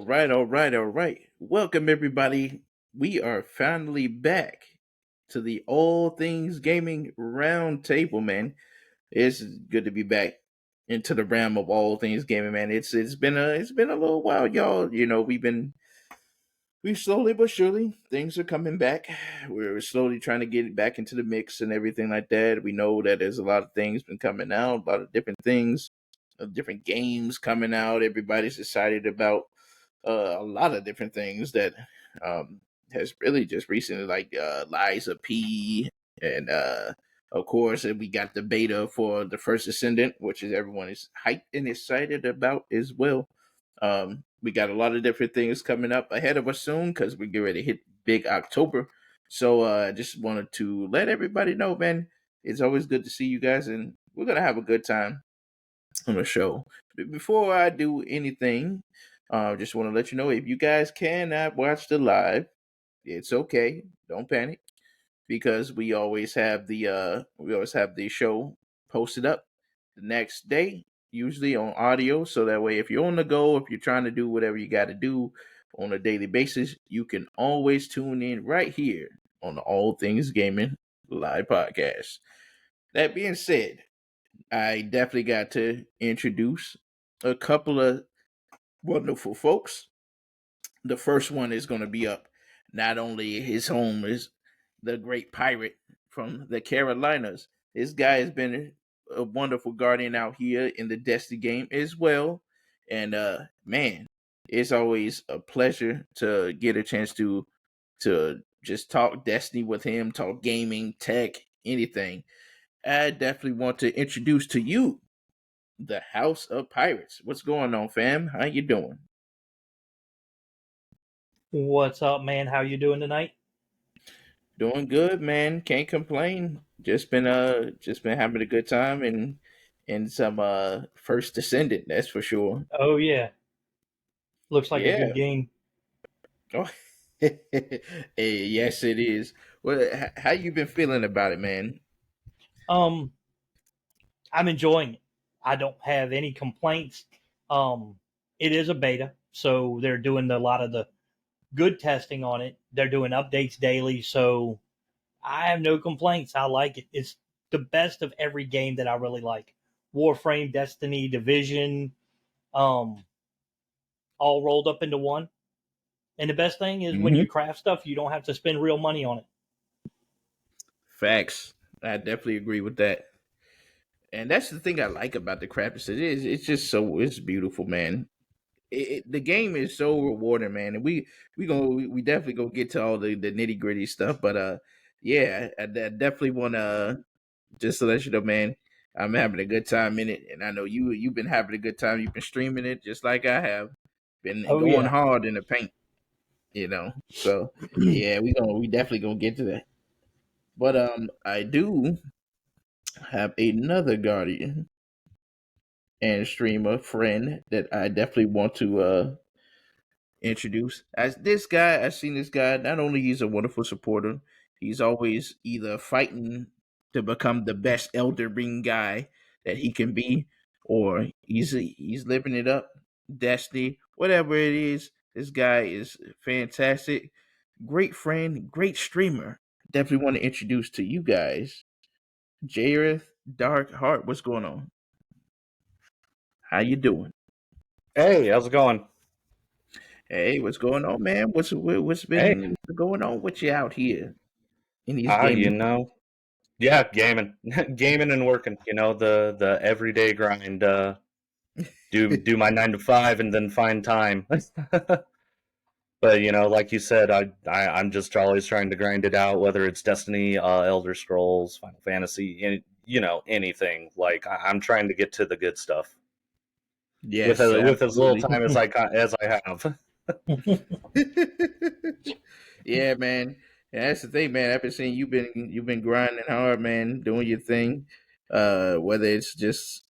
All right. Welcome, everybody. We are finally back to the All Things Gaming Roundtable, man. It's good to be back into the realm of all things gaming, man. It's been a little while, y'all. We slowly but surely things are coming back. We're slowly trying to get it back into the mix and everything like that. We know that there's a lot of things been coming out, a lot of different things, different games coming out. Everybody's excited about a lot of different things that um, has really just recently, like Liza P, and of course we got the beta for the first Descendant, which is everyone is hyped and excited about as well. We got a lot of different things coming up ahead of us soon because we get ready to hit big October. So I just wanted to let everybody know, man, it's always good to see you guys, and we're gonna have a good time on the show. Before I do anything, just want to let you know if you guys cannot watch the live, it's okay. Don't panic because we always have the show posted up the next day, usually on audio. So that way, if you're on the go, if you're trying to do whatever you got to do on a daily basis, you can always tune in right here on the All Things Gaming live podcast. That being said, I definitely got to introduce a couple of wonderful folks. The first one is going to be up. Not only his home is the great pirate from the Carolinas. This guy has been a wonderful guardian out here in the Destiny game as well. And man, it's always a pleasure to get a chance to just talk Destiny with him, talk gaming, tech, anything. I definitely want to introduce to you the House of Pirates. What's going on, fam? How you doing? What's up, man? How you doing tonight? Doing good, man. Can't complain. Just been having a good time and some first descendant, that's for sure. Oh yeah, looks like a good Yeah. game. Oh. Hey, yes it is. Well, how you been feeling about it, man? Um, I'm enjoying it. I don't have any complaints. Um, it is a beta, so they're doing a lot of the good testing on it. They're doing updates daily, so I have no complaints. I like it. It's the best of every game that I really like. Warframe, Destiny, Division, um, all rolled up into one. And the best thing is when Hmm. you craft stuff, you don't have to spend real money on it. Facts. I definitely agree with that. And that's the thing I like about the craft. It's just it's beautiful, man. The game is so rewarding, man. And we definitely gonna get to all the nitty gritty stuff. But yeah, I definitely want to just to let you know, man. I'm having a good time in it, and I know you've been having a good time. You've been streaming it just like I have. Been Oh going yeah. hard in the paint. So yeah, we definitely gonna get to that. But I do have another guardian and streamer friend that I definitely want to introduce. As this guy, I've seen this guy. Not only he's a wonderful supporter, he's always either fighting to become the best Elder Ring guy that he can be, or he's living it up. Destiny, whatever it is, this guy is fantastic. Great friend, great streamer. Definitely want to introduce to you guys Jareth Dark Heart. What's going on? How you doing? Hey, how's it going? Hey, what's going on, man? What's Hey, been going on with you out here in these ah, you gaming? know, yeah, gaming, gaming and working. The everyday grind. Do my 9 to 5 and then find time. But like you said, I'm just always trying to grind it out. Whether it's Destiny, Elder Scrolls, Final Fantasy, anything. Like I'm trying to get to the good stuff Yes, with as little absolutely. time as I have. Yeah, man. And that's the thing, man. I've been seeing you've been grinding hard, man, doing your thing. Whether it's just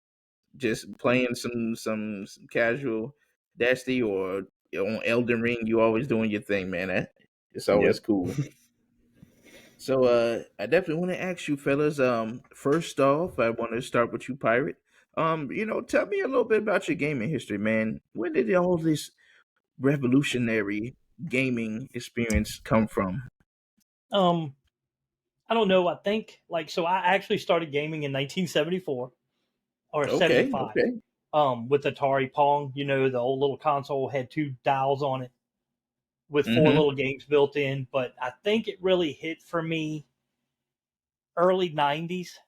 playing some casual Destiny or on Elden Ring, you always doing your thing, man. It's always Yep. cool. So I definitely want to ask you fellas, first off, I want to start with you, Pirate. Tell me a little bit about your gaming history, man. When did all this revolutionary gaming experience come from? Um, I don't know. I think like so. I actually started gaming in 1974 or Okay, 75. okay. With Atari Pong. You know, the old little console had two dials on it with four Mm-hmm. little games built in. But I think it really hit for me early 90s.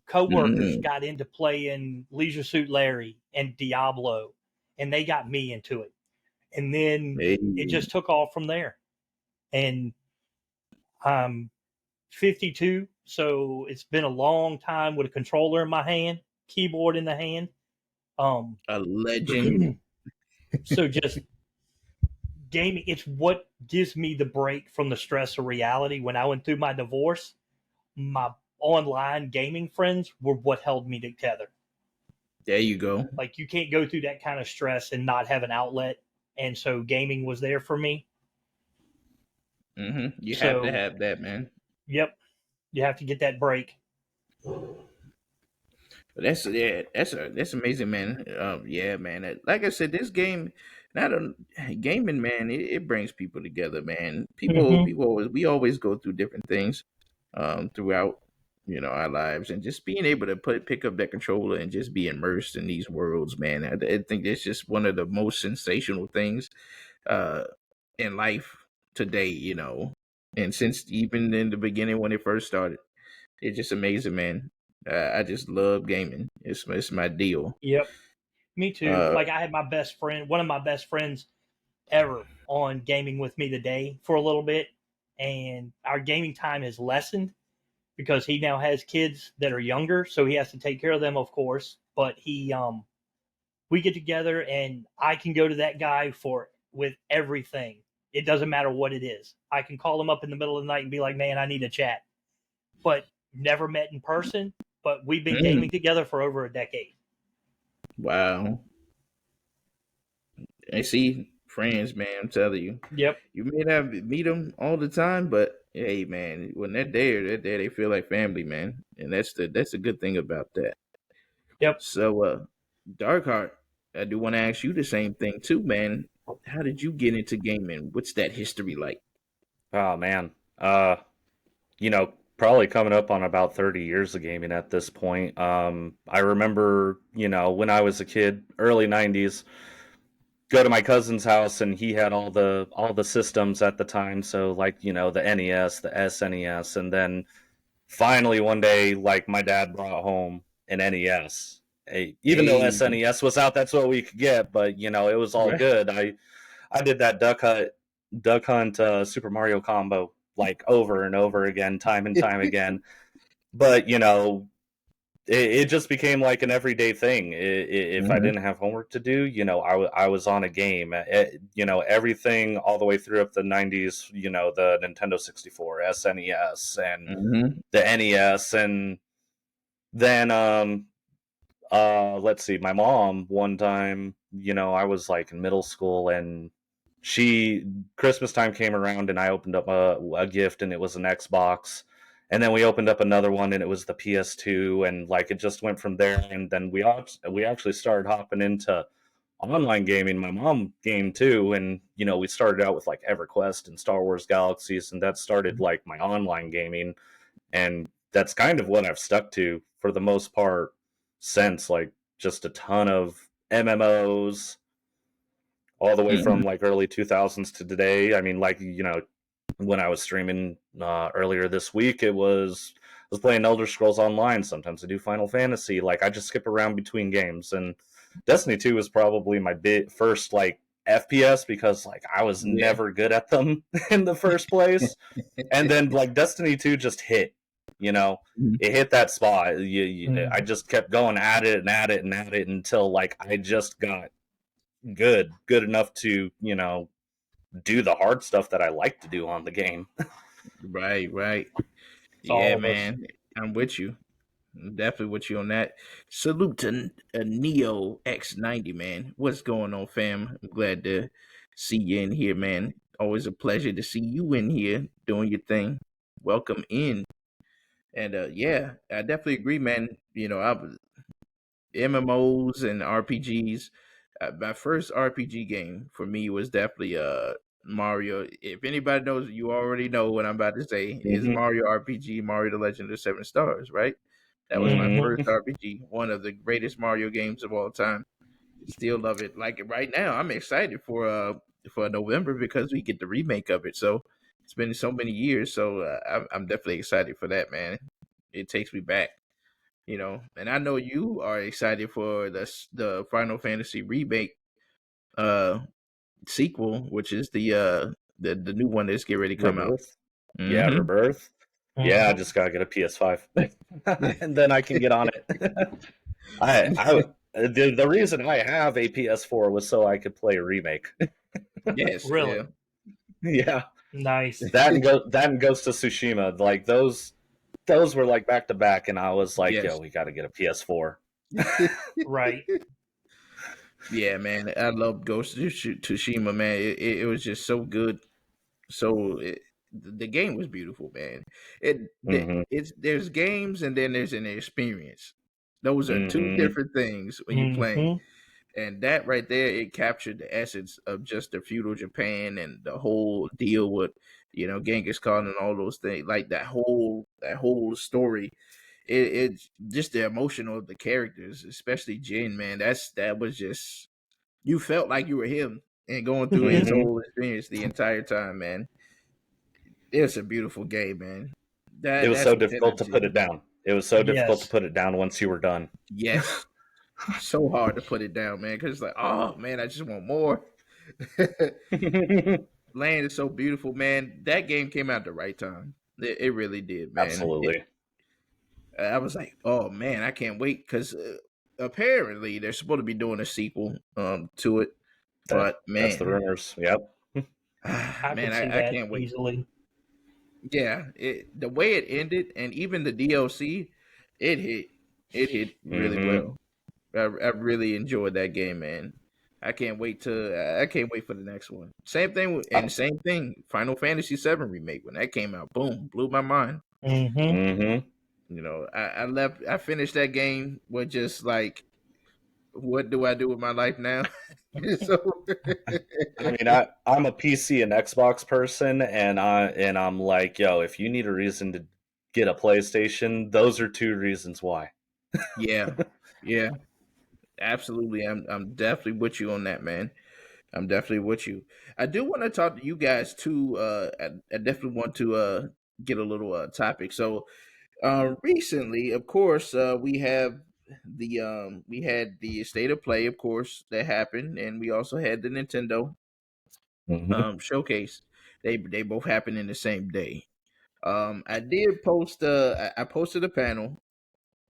Coworkers Mm-hmm. got into playing Leisure Suit Larry and Diablo, and they got me into it. And then Hey, it just took off from there. And I'm 52, so it's been a long time with a controller in my hand, keyboard in the hand. Um, a legend. so just gaming, it's what gives me the break from the stress of reality. When I went through my divorce, my online gaming friends were what held me together. There you go. Like you can't go through that kind of stress and not have an outlet. And so gaming was there for me. Mm-hmm. You have to So, have that, man. yep, you have to get that break. But that's amazing, man. Yeah, man. Like I said, this game, not a gaming, man. It brings people together, man. Mm-hmm. People always we always go through different things, throughout our lives, and just being able to pick up that controller and just be immersed in these worlds, man. I think that's just one of the most sensational things, uh, in life today. And since even in the beginning when it first started. It's just amazing, man. I just love gaming. It's my deal. Yep, me too. Uh, Like I had my best friend, one of my best friends ever, on gaming with me today for a little bit, and our gaming time has lessened because he now has kids that are younger, so he has to take care of them, of course. But we get together, and I can go to that guy for with everything. It doesn't matter what it is. I can call him up in the middle of the night and be like, "Man, I need a chat." But never met in person. But we've been mm, gaming together for over a decade. wow. I see friends, man. I'm telling you, Yep. you may not meet them all the time, but hey, man, when they're there, they feel like family, man. And that's the good thing about that. Yep. So, Darkheart, I do want to ask you the same thing too, man. How did you get into gaming? What's that history like? Oh man. Probably coming up on about 30 years of gaming at this point. I remember, when I was a kid, early 90s, go to my cousin's house and he had all the systems at the time, so like, the NES, the SNES, and then finally one day like my dad brought home an NES. Even though Hey, SNES was out, that's what we could get, but it was all right. good. I did that Duck Hunt Super Mario combo like over and over again, time and time again. But it just became like an everyday thing. If I Hmm. didn't have homework to do, I was on a game. Everything all the way through up the '90s. The Nintendo 64, SNES, and Hmm. the NES, and then let's see, my mom one time, I was like in middle school, and she Christmas time came around and I opened up a gift and it was an Xbox, and then we opened up another one and it was the PS2, and like it just went from there, and then we actually started hopping into online gaming. My mom gamed too, and we started out with like EverQuest and Star Wars Galaxies, and that started like my online gaming, and that's kind of what I've stuck to for the most part since, like just a ton of MMOs all the way Hmm. from like early 2000s to today. I mean, like when I was streaming earlier this week, I was playing Elder Scrolls Online. Sometimes I do Final Fantasy. Like I just skip around between games, and Destiny 2 was probably my first like FPS because like I was Yeah. never good at them in the first place, and then like Destiny 2 just hit. You know, it hit that spot. I Mm. just kept going at it and at it and at it until like I just got good enough to do the hard stuff that I like to do on the game. Right, right. It's Yeah, all of us. man. I'm with you. I'm definitely with you on that. Salute to Neo X90, man. What's going on, fam? I'm glad to see you in here, man. Always a pleasure to see you in here doing your thing. Welcome in. And yeah, I definitely agree, man. I was MMOs and RPGs. my first RPG game for me was definitely Mario. If anybody knows, you already know what I'm about to say is Mm-hmm. Mario RPG, Mario: The Legend of Seven Stars, right? That was my Mm-hmm. first RPG, one of the greatest Mario games of all time. Still love it. Like right now, I'm excited for November because we get the remake of it. So it's been so many years, so I'm definitely excited for that, man. It takes me back, and I know you are excited for the Final Fantasy remake uh sequel, which is the new one that's getting ready to come out. Rebirth. Yeah, Mm-hmm. Rebirth. Yeah, I Mhm. just gotta get a PS5, and then I can get on it. I the reason I have a PS4 was so I could play a remake. Yes, Really yeah. Yeah, nice. that and Ghost of Tsushima, like those were like back to back, and I was like, yo, Yes. we got to get a PS4. Right. Yeah, man. I love Ghost of Tsushima, man. It was just so good. So the game was beautiful, man. Mm-hmm. It's there's games and then there's an experience. Those are two Mm-hmm. different things when you playing. Hmm. And that right there, it captured the essence of just the feudal Japan and the whole deal with, Genghis Khan and all those things. Like that whole story. It's just the emotional of the characters, especially Jin, man. That was just, you felt like you were him and going through his Mm-hmm. whole experience the entire time, man. It's a beautiful game, man. It was That's so a 10 out difficult of to put 10. it down. It was so difficult to Yes. put it down once you were done. Yes. So hard to put it down, man, because it's like, oh man, I just want more. Land is so beautiful, man. That game came out at the right time. It really did, man. Absolutely. I was like, oh man, I can't wait because apparently they're supposed to be doing a sequel to it. But That's the man, rumors. Yep. I man, could see I that can't wait. easily. Yeah, the way it ended, and even the DLC, it hit, it hit really Mm-hmm. well. I really enjoyed that game, man. I can't wait for the next one. Same thing. Final Fantasy VII remake when that came out, boom, blew my mind. Hmm. Mm-hmm. I finished that game with just like, what do I do with my life now? so, I mean, I'm a PC and Xbox person, and I'm like, yo, if you need a reason to get a PlayStation, those are two reasons why. yeah, yeah, absolutely. I'm definitely with you on that, man. I'm definitely with you. I do want to talk to you guys too. I definitely want to get a little topic. So recently, of course, we had the state of play, of course, that happened, and we also had the Nintendo Mm-hmm. showcase. They both happened in the same day. I did post I posted a panel,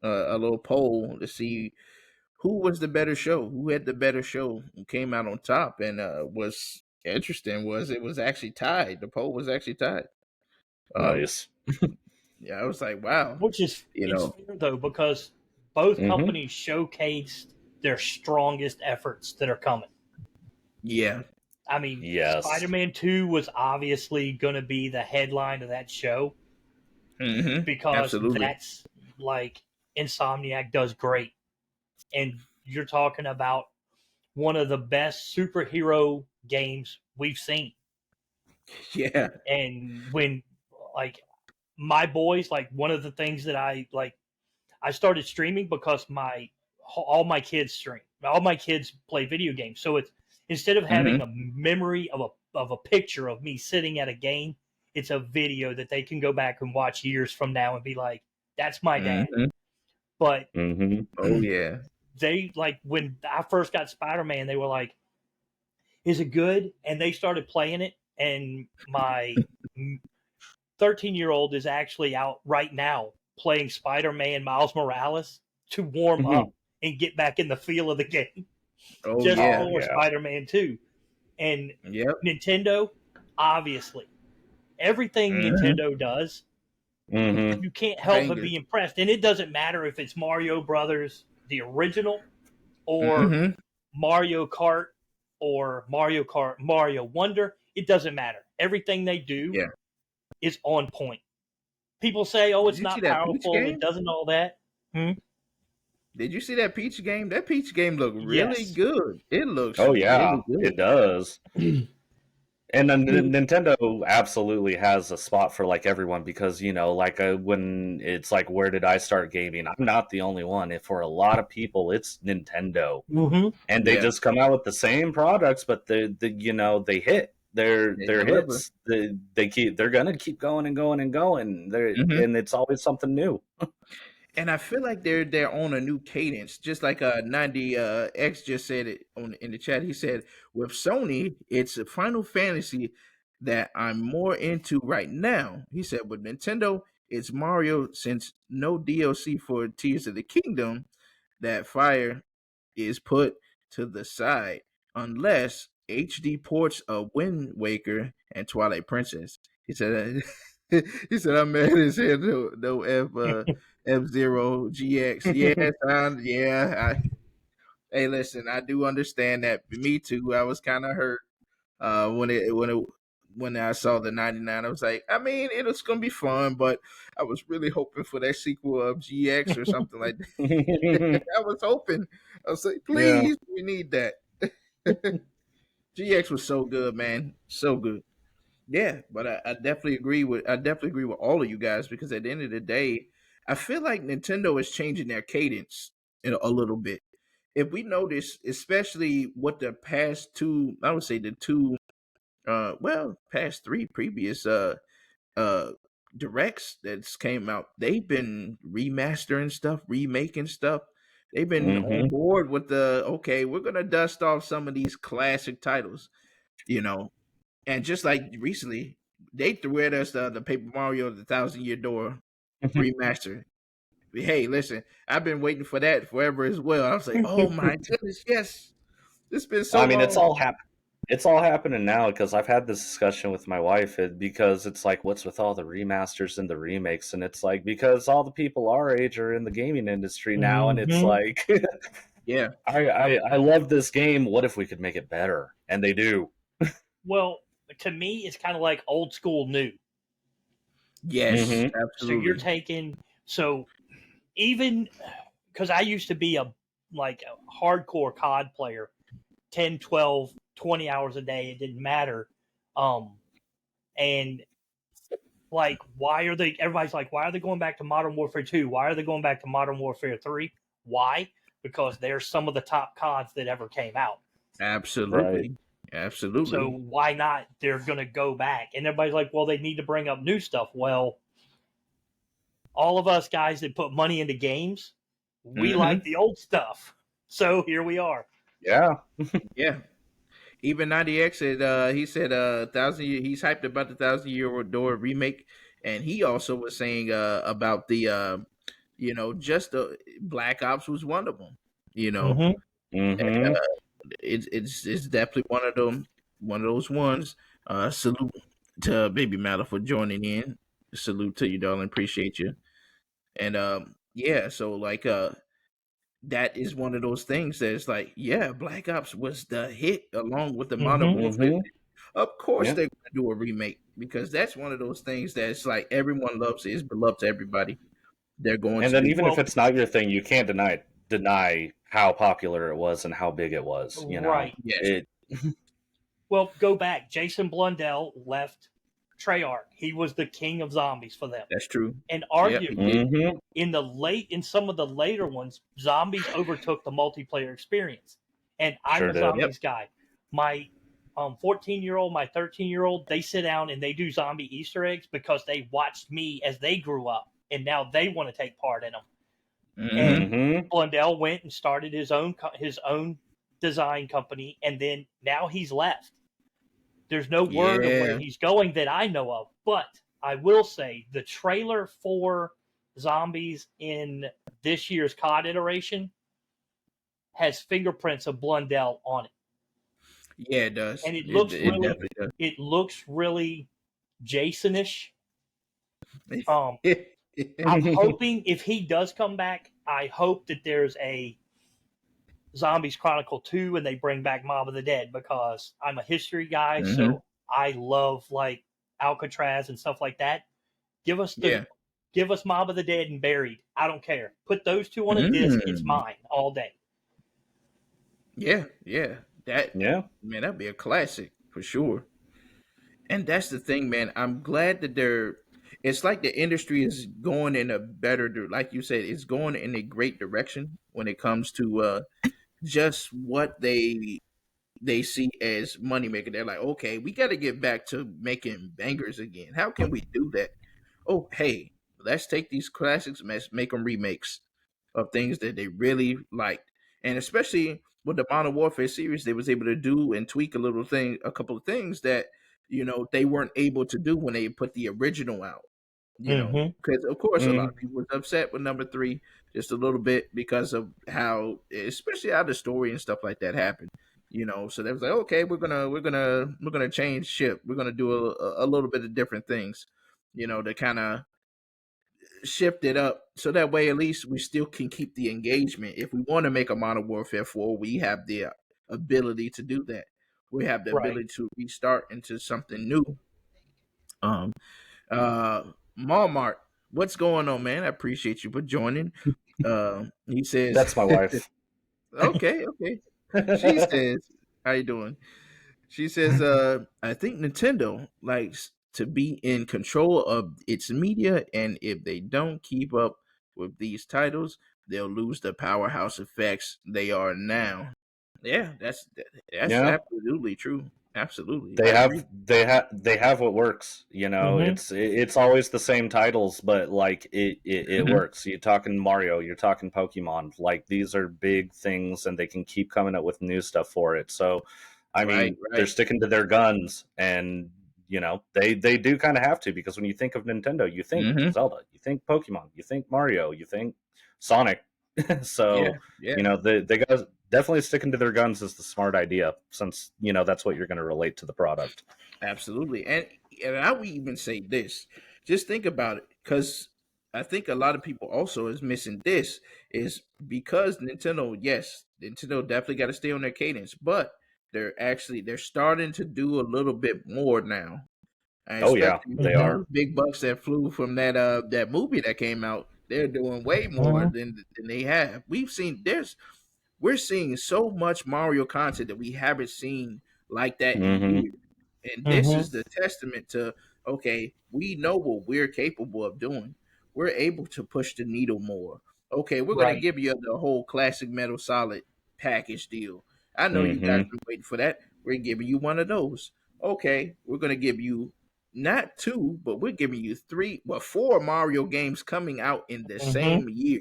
a little poll to see who was the better show, who had the better show, who came out on top, and was interesting was it was actually tied. The poll was actually tied. Um, Nice. yeah, I was like, wow, Which is you it's know, fair though because both Mm-hmm. companies showcased their strongest efforts that are coming. yeah, I mean, Yes. Spider-Man 2 was obviously going to be the headline of that show because absolutely, that's like Insomniac does great. And you're talking about one of the best superhero games we've seen. yeah, And when like my boys, like one of the things that I started streaming because my all my kids stream. All my kids play video games. So it's instead of having hmm a memory of a picture of me sitting at a game, it's a video that they can go back and watch years from now and be like, "That's my dad." hmm But Mm-hmm. oh yeah, they like when I first got Spider Man, they were like, "Is it good?" And they started playing it, and my 13-year-old is actually out right now playing Spider-Man Miles Morales to warm Mm-hmm. up and get back in the feel of the game oh just Oh yeah, for yeah. Spider-Man 2. And yep, Nintendo, obviously, everything hmm Nintendo does, Mm-hmm. you can't help but bangers, be impressed. And it doesn't matter if it's Mario Brothers, the original, or hmm Mario Kart or Mario Wonder. It doesn't matter. Everything they do yeah. is on point. People say, "Oh, Did it's you see not that Peach powerful. It game? doesn't all that." Hmm? Did you see that Peach game? That Peach game looked really Yes. good. It looks Oh yeah, really good. it does. And then Nintendo absolutely has a spot for like everyone because like when it's like where did I start gaming? I'm not the only one. If for a lot of people, it's Nintendo, Mm-hmm. and they Yeah, just come out with the same products, but they hit they their deliver. hits. They're gonna keep going and going and going. Hmm. And it's always something new. And I feel like they're on a new cadence, just like 90 X just said it on in the chat. He said with Sony, it's a Final Fantasy that I'm more into right now. He said with Nintendo, it's Mario since no DLC for Tears of the Kingdom. That fire is put to the side unless HD ports of Wind Waker and Twilight Princess. He said, he said, I'm mad as hell. No F-Zero GX. Yes, yeah. Hey, listen, I do understand that. Me too. I was kind of hurt when I saw the 99. I was like, I mean, it was gonna be fun, but I was really hoping for that sequel of GX or something like that. I was hoping. I was like, Yeah. please, we need that. GX was so good, man, so good. Yeah, but I definitely agree with all of you guys because at the end of the day, I feel like Nintendo is changing their cadence a little bit. If we notice, especially what the past two, I would say the two, past three previous uh directs that's came out, they've been remastering stuff, remaking stuff. They've been on Hmm. board with the okay, we're gonna dust off some of these classic titles, you know. And just like recently, they threw at us the Paper Mario the Thousand Year Door remaster. Hey, listen, I've been waiting for that forever as well. I was like, oh my goodness, yes. It's been so I mean, long. it's all happening now because I've had this discussion with my wife because it's like, what's with all the remasters and the remakes? And it's like, because all the people our age are in the gaming industry now, and it's Mm-hmm. like, Yeah. I love this game. What if we could make it better? And they do. Well, to me, it's kind of like old school new. Yes, Hmm. So you're absolutely. taking even because I used to be a hardcore COD player, 10, 12, 20 hours a day. It didn't matter. Um, and like, why are they? Everybody's like, why are they going back to Modern Warfare 2? Why are they going back to Modern Warfare 3? Why? Because they're some of the top CODs that ever came out. Right. Absolutely. So Absolutely. why not? They're going to go back. And everybody's like, well, they need to bring up new stuff. Well, all of us guys that put money into games, we like Hmm. the old stuff. So here we are. Yeah. Yeah. Even 90X said he said thousand year he's hyped about the Thousand Year Door remake, and he also was saying about the just the Black Ops was one of them. You know, Mm-hmm. Hmm. it's definitely one of those ones. Salute to Baby Mala for joining in. Salute to you, darling. Appreciate you. And yeah, so like that is one of those things that's like, yeah, Black Ops was the hit along with the Modern Mm-hmm. Warfare. Hmm. Of course, Yeah. they're going to do a remake because that's one of those things that's like everyone loves it. It's beloved to everybody. They're going And to then do. even if Well, it's not your thing, you can't deny how popular it was and how big it was. right. Yes, It. Well, go back. Jason Blundell left Treyarch. He was the king of zombies for them. that's true. And Yep, he did. arguably, Hmm. in some of the later ones, zombies overtook the multiplayer experience. And I'm Sure a did. Yep. zombies guy. My 14-year-old, my 13-year-old, they sit down and they do zombie Easter eggs because they watched me as they grew up, and now they want to take part in them. And Hmm. Hmm. Blundell went and started his own design company, and then now he's left. There's no word of where Yeah. he's going that I know of, but I will say the trailer for zombies in this year's COD iteration has fingerprints of Blundell on it, Yeah, it does. and it It looks it really, definitely does. it looks really Jasonish. Um, I'm hoping if he does come back, I hope that there's a Zombies Chronicle 2 and they bring back Mob of the Dead because I'm a history guy, Hmm. so I love like Alcatraz and stuff like that. Give us the Yeah. Give us Mob of the Dead and Buried. I don't care. Put those two on a disc. It's mine all day. Yeah, yeah. That Yeah. man, that'd be a classic for sure. And that's the thing, man. I'm glad that they're. It's like the industry is going in a better, like you said, it's going in a great direction when it comes to just what they see as moneymaker. They're like, okay, we got to get back to making bangers again. How can we do that? Oh, hey, let's take these classics and let's make them remakes of things that they really liked. And especially with the Modern Warfare series, they was able to do and tweak a couple of things that they weren't able to do when they put the original out. Because of course a lot of people was upset with number 3 just a little bit because of how, especially how the story and stuff like that happened. So they was like, okay, we're gonna change ship. We're gonna do a little bit of different things, to kind of shift it up so that way at least we still can keep the engagement. If we want to make a Modern Warfare 4, we have the ability to do that. We have the Right. ability to restart into something new. Um, Walmart, what's going on, man? I appreciate you for joining. He says, That's my wife. okay. She says, how you doing? She says, I think Nintendo likes to be in control of its media, and if they don't keep up with these titles, they'll lose the powerhouse effects they are now. Yeah, that's Yeah. absolutely true. Absolutely, They I agree. have what works. It's always the same titles, but like it Mhm. works. You're talking Mario, you're talking Pokemon. Like these are big things, and they can keep coming up with new stuff for it. So, I Right, mean, they're right. sticking to their guns, and they do kind of have to, because when you think of Nintendo, you think Hmm. Zelda, you think Pokemon, you think Mario, you think Sonic. Yeah, So yeah. they got definitely sticking to their guns is the smart idea, since that's what you're going to relate to the product. Absolutely. And I would even say this. Just think about it, because I think a lot of people also is missing this is because Nintendo, yes, Nintendo definitely got to stay on their cadence, but they're starting to do a little bit more now. And Oh yeah, especially they with Mm-hmm. are. those big bucks that flew from that movie that came out, they're doing way more Mm-hmm. than they have. We're seeing so much Mario content that we haven't seen like that in Hmm. years. And this Mm-hmm. is the testament to, okay, we know what we're capable of doing. We're able to push the needle more. Okay, we're gonna Right. give you the whole classic Metal Solid package deal. I know you guys Hmm. been waiting for that. We're giving you one of those. Okay, we're gonna give you not 2, but we're giving you 3, well, 4 Mario games coming out in the Mm-hmm. same year,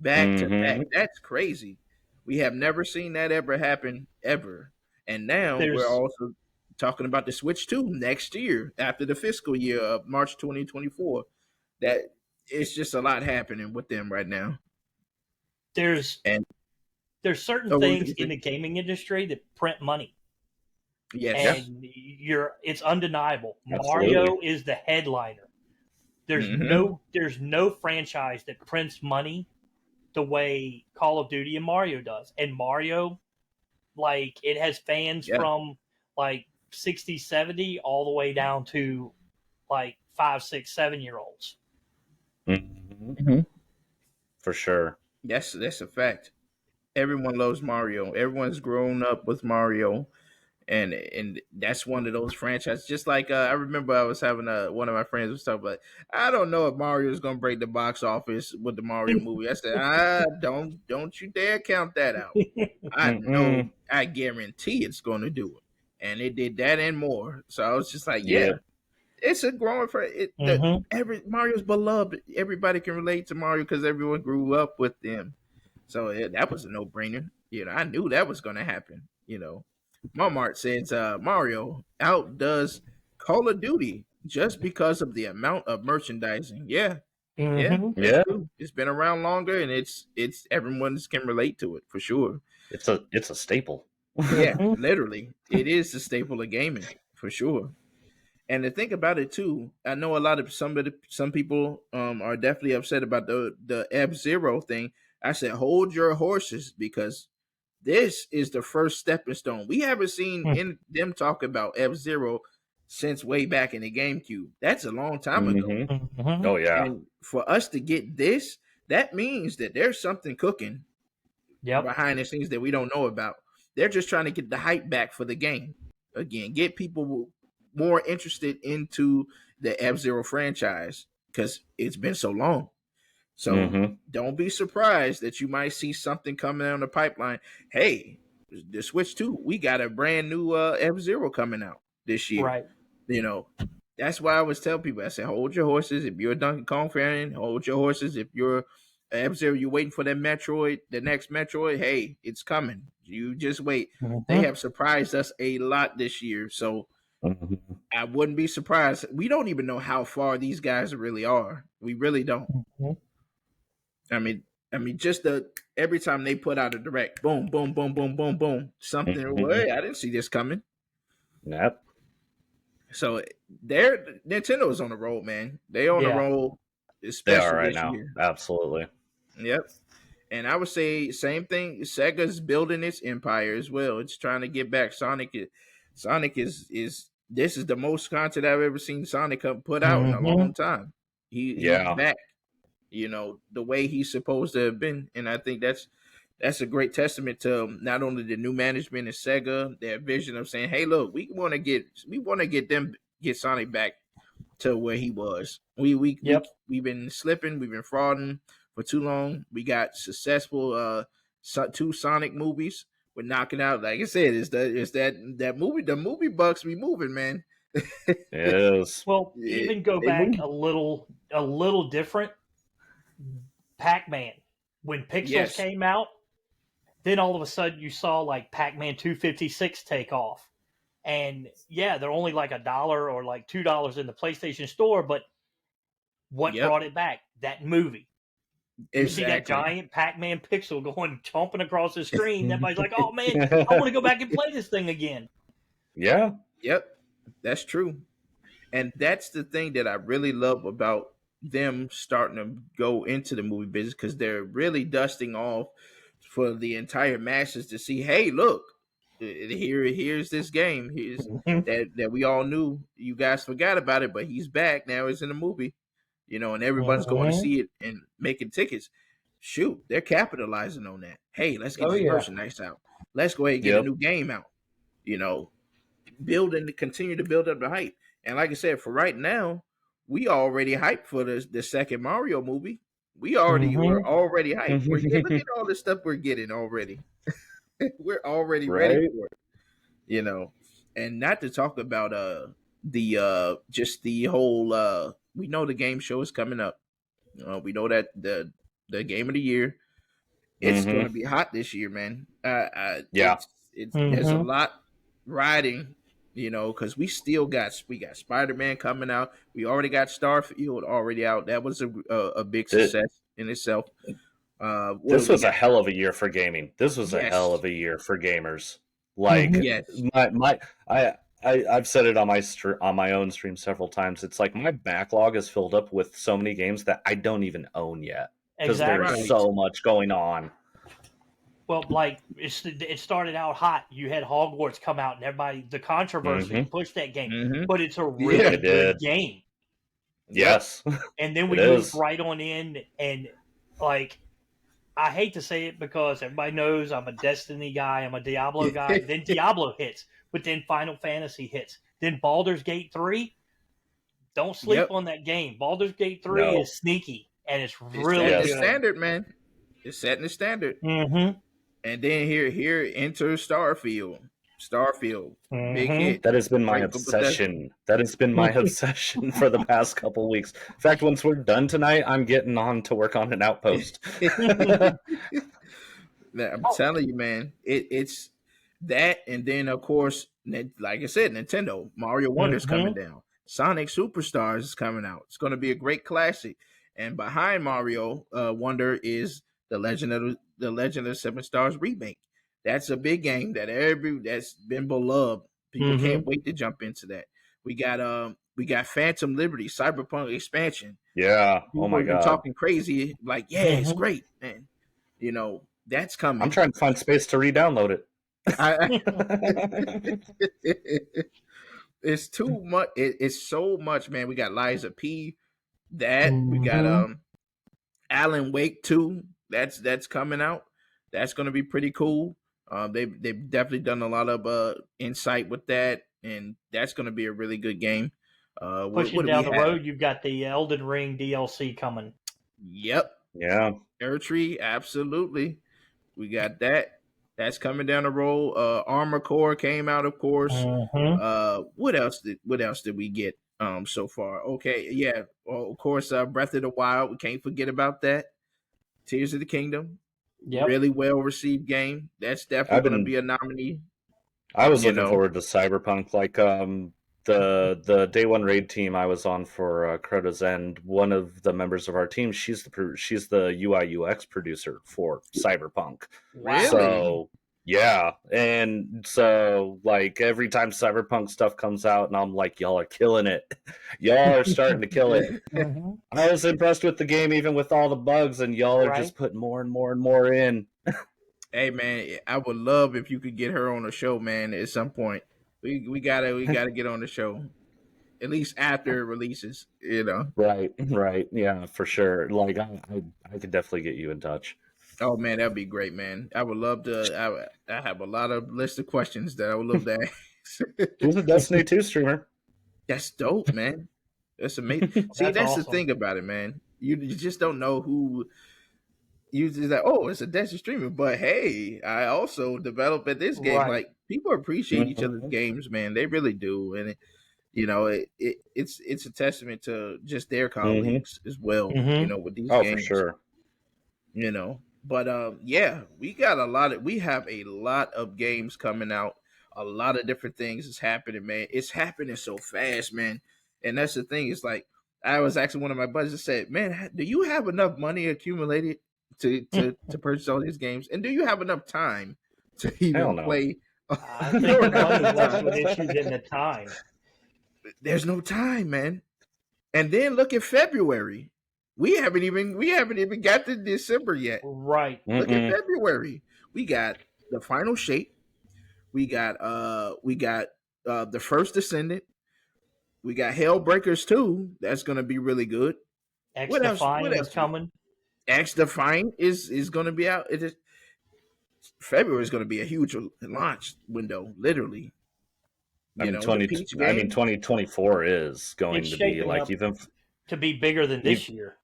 back to back. Hmm. That's crazy. We have never seen that ever happen ever. And now we're There's also talking about the Switch 2 next year after the fiscal year of March 2024. That it's just a lot happening with them right now. there's And there's certain oh, what was things you in gonna the gaming industry that print money, say? Yes. Yeah, and it's undeniable. absolutely. Mario is the headliner. Mm-hmm. There's no franchise that prints money the way Call of Duty and Mario does. And Mario, like, it has fans Yeah. from like 60, 70 all the way down to like 5, 6, 7 year olds. Hmm. Mm-hmm. For sure. Yes, that's a fact. Everyone loves Mario. Everyone's grown up with Mario. And that's one of those franchises. Just like I remember, I was having one of my friends was talking about. I don't know if Mario is going to break the box office with the Mario movie. I said, don't you dare count that out. I know, Mm-mm. I guarantee it's going to do it, and it did that and more. So I was just like, yeah, Yep. it's a growing for it. Mm-hmm. Every Mario's beloved. Everybody can relate to Mario because everyone grew up with them. So that was a no brainer. I knew that was going to happen. Walmart says Mario outdoes Call of Duty just because of the amount of merchandising. Yeah, yeah, Mm-hmm. that's Yeah. true. It's been around longer, and it's everyone's can relate to it for sure. It's a staple. Yeah, Mm-hmm. literally, it is the staple of gaming for sure. And to think about it too, I know a lot of some people are definitely upset about the F-Zero thing. I said, hold your horses because this is the first stepping stone. We haven't seen in them talk about F-Zero since way back in the GameCube. That's a long time ago. Mm-hmm. Oh yeah. And for us to get this, that means that there's something cooking Yep. behind the scenes that we don't know about. They're just trying to get the hype back for the game again, get people more interested into the F-Zero franchise because it's been so long. So don't be surprised that you might see something coming down the pipeline. Hey, the Switch 2, we got a brand new F-Zero coming out this year. Right. You know, that's why I was telling people, I said, hold your horses. If you're a Donkey Kong fan, hold your horses. If you're F-Zero, you're waiting for that Metroid, the next Metroid, hey, it's coming. You just wait. They have surprised us a lot this year. So I wouldn't be surprised. We don't even know how far these guys really are. We really don't. I mean, just every time they put out a direct, boom, boom, boom, boom, boom, boom, something. Well, hey, I didn't see this coming. Yep. So Nintendo's on the roll, man. They on the roll, especially they are right this now. year. Absolutely. Yep. And I would say same thing. Sega's building its empire as well. It's trying to get back. Sonic is this is the most content I've ever seen Sonic put out in a long time. He's back. You know, the way he's supposed to have been. And I think that's a great testament to not only the new management at Sega, their vision of saying, hey, look, we want to get Sonic back to where he was. We've been slipping, we've been frauding for too long. We got successful 2 Sonic movies. We're knocking out, like I said, it's that movie, the movie bucks be moving, man. It is. Well, even go back a little different. Pac-Man, when Pixels came out, then all of a sudden you saw like Pac-Man 256 take off. And they're only like $1 or like $2 in the PlayStation Store, but what brought it back? That movie. Exactly. You see that giant Pac-Man pixel going chomping across the screen. Everybody's like, oh man, I want to go back and play this thing again. Yeah. Yep. That's true. And that's the thing that I really love about them starting to go into the movie business, because they're really dusting off for the entire masses to see, hey, look, here's this game. Here's that we all knew. You guys forgot about it, but he's back. Now it's in the movie. You know, and everyone's going to see it and making tickets. Shoot, they're capitalizing on that. Hey, let's get this merchandise out. Let's go ahead and get a new game out. You know, continue to build up the hype. And like I said, for right now, we already hyped for the second Mario movie. We're already hyped. Look at all the stuff we're getting already. We're already ready for it. You know, and not to talk about just the whole we know the game show is coming up. We know that the game of the year, it's going to be hot this year, man. There's a lot riding. You know, because we got Spider-Man coming out. We already got Starfield already out. That was a big success in itself. This was a hell of a year for gaming. This was a hell of a year for gamers. Like I've said it on my own stream several times. It's like my backlog is filled up with so many games that I don't even own yet because there's so much going on. Well, like it started out hot. You had Hogwarts come out, and the controversy pushed that game. But it's a really good game. Yes. And then we moved right on in, and like, I hate to say it because everybody knows I'm a Destiny guy, I'm a Diablo guy. Then Diablo hits, but then Final Fantasy hits. Then Baldur's Gate 3. Don't sleep on that game. Baldur's Gate 3 is sneaky, and it's really good. It's standard, man. It's setting the standard. And then here enter Starfield. Big hit. That has been my obsession. That has been my obsession for the past couple weeks. In fact, once we're done tonight, I'm getting on to work on an outpost. I'm telling you, man, it's that, and then of course, like I said, Nintendo Mario Wonder's coming down. Sonic Superstars is coming out. It's going to be a great classic. And behind Mario Wonder is the Legend of Seven Stars remake. That's a big game that's been beloved. People can't wait to jump into that. We got Phantom Liberty, Cyberpunk expansion. Yeah. People oh my god. Talking crazy, like, it's great, man. You know, that's coming. I'm trying to find space to re-download it. It's too much. It's so much, man. We got Liza P. That we got Mhm. Alan Wake 2. That's coming out. That's gonna be pretty cool. They've definitely done a lot of insight with that, and that's gonna be a really good game. What Pushing do we down the have? road, you've got the Elden Ring DLC coming. Yep, Yeah. Tree, absolutely. We got that. That's coming down the road. Armor Core came out, of course. Mhm. What else did we get so far? Okay, yeah. Well, of course, Breath of the Wild. We can't forget about that. Tears of the Kingdom. Yep. Really well received game. That's definitely I've gonna been be a nominee. I was You looking know. forward to Cyberpunk. Like the day one raid team I was on for Crota's End. One of the members of our team, she's the UI UX producer for Cyberpunk. Wow. Really? So yeah, and so like every time Cyberpunk stuff comes out, and I'm like, y'all are killing it. Y'all are starting to kill it. Mhm. I was impressed with the game, even with all the bugs, and y'all are Right. just putting more and more and more in. Hey man, I would love if you could get her on the show, man. At some point, we gotta get on the show. At least after it releases. Right, right, yeah, for sure. Like I could definitely get you in touch. Oh man, that'd be great, man. I would love to. I have a lot of list of questions that I would love to ask. She's a Destiny 2 streamer. That's dope, man. That's amazing. See, That's that's the awesome. thing about it, man. You just don't know who. You just like, oh, it's a Destiny streamer, but hey, I also developed at this game. Right. Like people appreciate each other's Mhm. games, man. They really do, and it's a testament to just their Mhm. colleagues as well. Mhm. With these Oh, for games. sure. But yeah, we have a lot of games coming out. A lot of different things is happening, man. It's happening so fast, man. And that's the thing. It's like I was asking one of my buddies. I said, "Man, do you have enough money accumulated to purchase all these games? And do you have enough time to Hell even no. play?" I You think the don't have money's enough less time. of an issue than the time. There's no time, man. And then look at February. We haven't even got to December yet. Right. Look at Mm-mm. February. We got the final shape. We got the first Descendant. We got Hellbreakers 2. That's gonna be really good. X What else? What Defiant is else? coming. X Defiant is gonna be out. It is February is gonna be a huge launch window, literally. I mean The 20 Peach I mean game. 2024 is It's going to be shaping like up even to be bigger than if this year.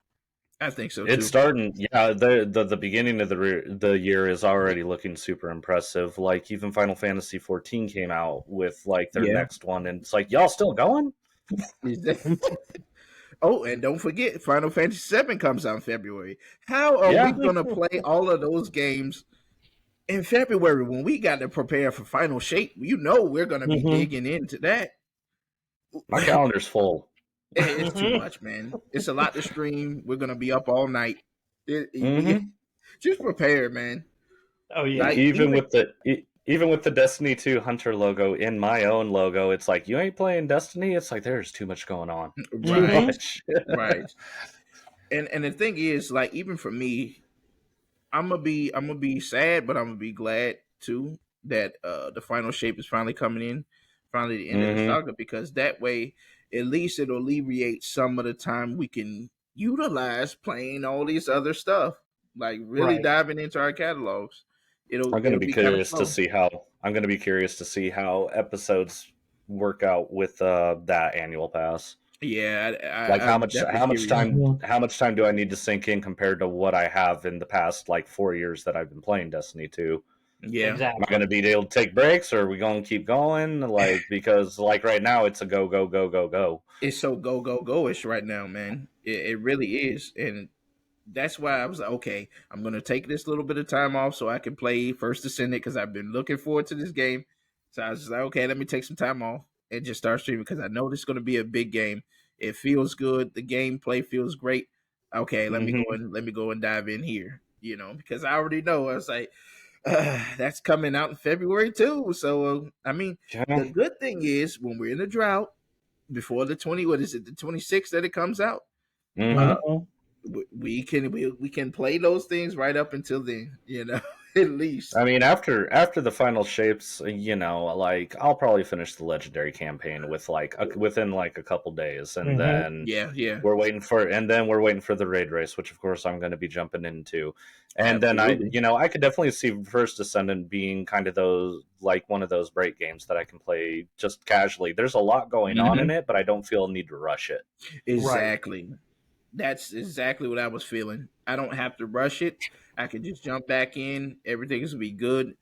I think so it's too. starting. Yeah, the beginning of the year is already looking super impressive. Like even Final Fantasy 14 came out with like their Yeah. next one, and it's like y'all still going? Oh, and don't forget, Final Fantasy 7 comes out in February. How are we Yeah, gonna play all of those games in February when we got to prepare for Final Shape? We're gonna be Mhm. digging into that. my calendar's full. It's too Mhm. much, man. It's a lot to stream. We're gonna be up all night. We Hmm. just prepare, man. Oh yeah. Like Even even with even with the Destiny 2 Hunter logo in my own logo, it's like you ain't playing Destiny. It's like there's too much going on. Too Mhm. right, much. right. And the thing is, like, even for me, I'm gonna be sad, but I'm gonna be glad too that the final shape is finally coming in, finally the end of the Hmm. saga, because that way at least it'll alleviate some of the time we can utilize playing all these other stuff, like really Right. diving into our catalogs. It'll I'm going to it'll be be kind of curious to slow. see how episodes work out with that annual pass. Yeah, Like I'm definitely curious. Mhm. how much time do I need to sink in compared to what I have in the past like 4 years that I've been playing Destiny 2? Yeah, Am I going Exactly. to be able to take breaks, or are we going to keep going? Like because like right now it's a go go go go go. it's so go go go-ish right now, man. It really is, and that's why I was like, okay, I'm gonna take this little bit of time off so I can play First Descendant because I've been looking forward to this game. So I was just like, okay, let me take some time off and just start streaming because I know this is gonna be a big game. It feels good. The gameplay feels great. Okay, Hmm. let me go and dive in here. Because I already know. I was like, that's coming out in February too. So I mean, Yeah. the good thing is when we're in the drought before the 20, what is it, the 26th that it comes out. Hmm. Uh, Mhm. we can play those things right up until then. at least. I mean, after the final shapes, you know, like I'll probably finish the legendary campaign with within like a couple days, and then Yeah. we're waiting for the raid race, which of course I'm going to be jumping into, and then Absolutely. I could definitely see First Descendant being kind of those like one of those break games that I can play just casually. There's a lot going on in it, but I don't feel a need to rush it. Exactly. That's exactly what I was feeling. I don't have to rush it. I can just jump back in. Everything's gonna be good.